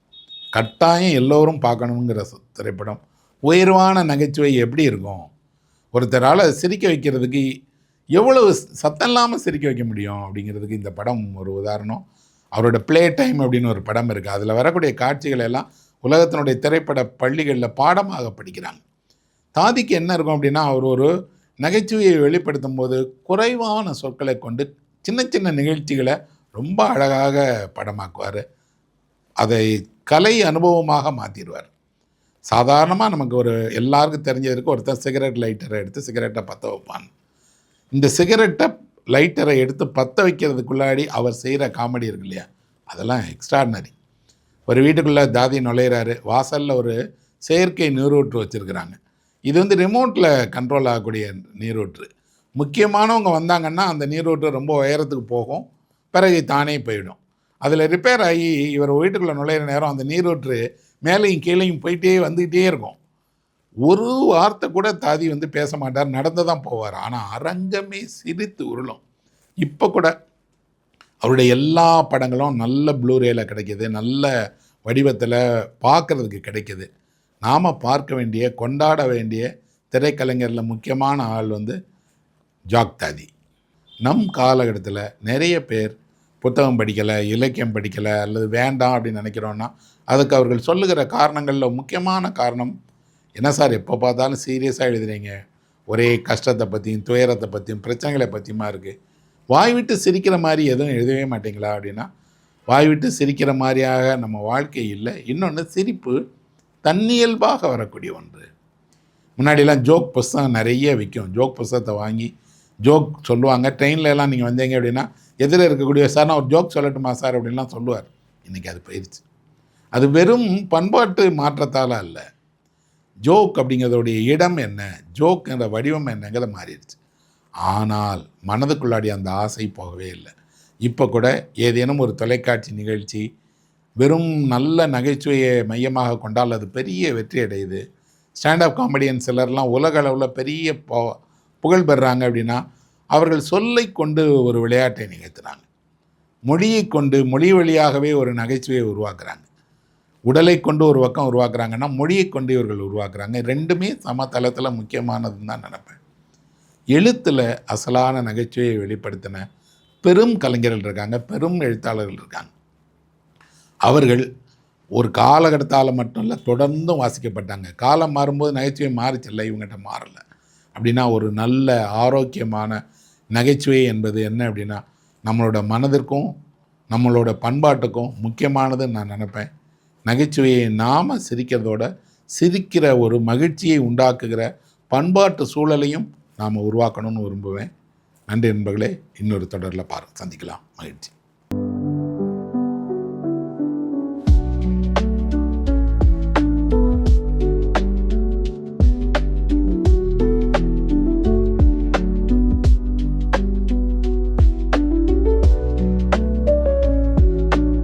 கட்டாயம் எல்லோரும் பார்க்கணுங்கிற திரைப்படம். உயர்வான நகைச்சுவை எப்படி இருக்கும், ஒருத்தரால் சிரிக்க வைக்கிறதுக்கு எவ்வளவு சத்தம் இல்லாமல் சிரிக்க வைக்க முடியும் அப்படிங்கிறதுக்கு இந்த படம் ஒரு உதாரணம். அவரோட ப்ளே டைம் அப்படின்னு ஒரு படம் இருக்குது. அதில் வரக்கூடிய காட்சிகள் எல்லாம் உலகத்தினுடைய திரைப்பட பள்ளிகளில் பாடமாக படிக்கிறாங்க. தாதிக்கு என்ன இருக்கும் அப்படின்னா, அவர் ஒரு நகைச்சுவையை வெளிப்படுத்தும் போது குறைவான சொற்களை கொண்டு சின்ன சின்ன நிகழ்ச்சிகளை ரொம்ப அழகாக படமாக்குவார். அதை கலை அனுபவமாக மாற்றிடுவார். சாதாரணமாக நமக்கு ஒரு எல்லாருக்கும் தெரிஞ்சதற்கு ஒருத்தர் சிகரெட் லைட்டரை எடுத்து சிகரெட்டை பற்ற வைப்பான். இந்த சிகரெட்டை லைட்டரை எடுத்து பற்ற வைக்கிறதுக்குள்ளாடி அவர் செய்கிற காமெடி இருக்கு இல்லையா, அதெல்லாம் எக்ஸ்ட்ராடினரி. ஒரு வீட்டுக்குள்ளே தாதி நுழையிறாரு, வாசலில் ஒரு செயற்கை நீரூற்று வச்சுருக்கிறாங்க. இது வந்து ரிமோட்டில் கண்ட்ரோல் ஆகக்கூடிய நீரூற்று. முக்கியமானவங்க வந்தாங்கன்னா அந்த நீரூற்று ரொம்ப உயரத்துக்கு போகும், பிறகு தானே போயிடும். அதில் ரிப்பேர் ஆகி இவர் வீட்டுக்குள்ளே நுழையிற நேரம் அந்த நீரூற்று மேலேயும் கீழேயும் போயிட்டே வந்துக்கிட்டே இருக்கும். ஒரு வார்த்தை கூட தாதி வந்து பேச மாட்டார், நடந்து தான் போவார். ஆனால் அரங்கமே சிரித்து உருளும். இப்போ கூட அவருடைய எல்லா படங்களும் நல்ல ப்ளூரேயில் கிடைக்கிது, நல்ல வடிவத்தில் பார்க்குறதுக்கு கிடைக்கிது. நாம் பார்க்க வேண்டிய, கொண்டாட வேண்டிய திரைக்கலைஞரில் முக்கியமான ஆள் வந்து ஜாக் தாதி. நம் காலகட்டத்தில் நிறைய பேர் புத்தகம் படிக்கலை, இலக்கியம் படிக்கலை, அல்லது வேண்டாம் அப்படின்னு நினைக்கிறோன்னா அதுக்கு அவர்கள் சொல்லுகிற காரணங்களில் முக்கியமான காரணம் என்ன சார், எப்போ பார்த்தாலும் சீரியஸாக எழுதுறீங்க, ஒரே கஷ்டத்தை பற்றியும் துயரத்தை பற்றியும் பிரச்சனைகளை பற்றியுமா இருக்குது, வாய் விட்டு சிரிக்கிற மாதிரி எதுவும் எழுதவே மாட்டிங்களா அப்படின்னா, வாய் விட்டு சிரிக்கிற மாதிரியாக நம்ம வாழ்க்கை இல்லை. இன்னொன்று, சிரிப்பு தன்னியல்பாக வரக்கூடிய ஒன்று. முன்னாடிலாம் ஜோக் புஸ்தகம் நிறைய விற்கும். ஜோக் புஸ்தகத்தை வாங்கி ஜோக் சொல்லுவாங்க. ட்ரெயினில் எல்லாம் நீங்கள் வந்தீங்க அப்படின்னா எதில் இருக்கக்கூடிய சார் நான் ஒரு ஜோக் சொல்லட்டுமா சார் அப்படின்லாம் சொல்லுவார். இன்றைக்கி அது போயிடுச்சு. அது வெறும் பண்பாட்டு மாற்றத்தால் அல்ல. ஜோக் அப்படிங்கிறதோடைய இடம் என்ன, ஜோக்குங்கிற வடிவம் என்னங்கிறத மாறிடுச்சு. ஆனால் மனதுக்குள்ளாடி அந்த ஆசை போகவே இல்லை. இப்போ கூட ஏதேனும் ஒரு தொலைக்காட்சி நிகழ்ச்சி வெறும் நல்ல நகைச்சுவையை மையமாக கொண்டால் அது பெரிய வெற்றி அடையுது. ஸ்டாண்டப் காமெடியன் சிலர்லாம் உலக அளவில் பெரிய புகழ் பெறுறாங்க அப்படின்னா அவர்கள் சொல்லை கொண்டு ஒரு விளையாட்டை நிகழ்த்துறாங்க. மொழியை கொண்டு மொழி வழியாகவே ஒரு நகைச்சுவையை உருவாக்குறாங்க. உடலை கொண்டு ஒரு பக்கம் உருவாக்குறாங்கன்னா மொழியை கொண்டு இவர்கள் உருவாக்குறாங்க. ரெண்டுமே சமதளத்தில் முக்கியமானதுன்னு தான் நினைப்பேன். எழுத்தில் அசலான நகைச்சுவையை வெளிப்படுத்தின பெரும் கலைஞர்கள் இருக்காங்க, பெரும் எழுத்தாளர்கள் இருக்காங்க. அவர்கள் ஒரு காலகட்டத்தால் மட்டும் இல்லை, தொடர்ந்தும் வாசிக்கப்பட்டாங்க. காலம் மாறும்போது நகைச்சுவை மாறிச்சில்லை, இவங்ககிட்ட மாறலை. அப்படின்னா ஒரு நல்ல ஆரோக்கியமான நகைச்சுவை என்பது என்ன அப்படின்னா நம்மளோட மனதிற்கும் நம்மளோட பண்பாட்டுக்கும் முக்கியமானதுன்னு நான் நினைப்பேன். நகைச்சுவையை நாம் சிரிக்கிறதோட சிரிக்கிற ஒரு மகிழ்ச்சியை உண்டாக்குகிற பண்பாட்டு சூழலையும் நாம் உருவாக்கணும்னு விரும்புவேன். நன்றி நண்பர்களே, இன்னொரு தொடரில் சந்திக்கலாம். மகிழ்ச்சி.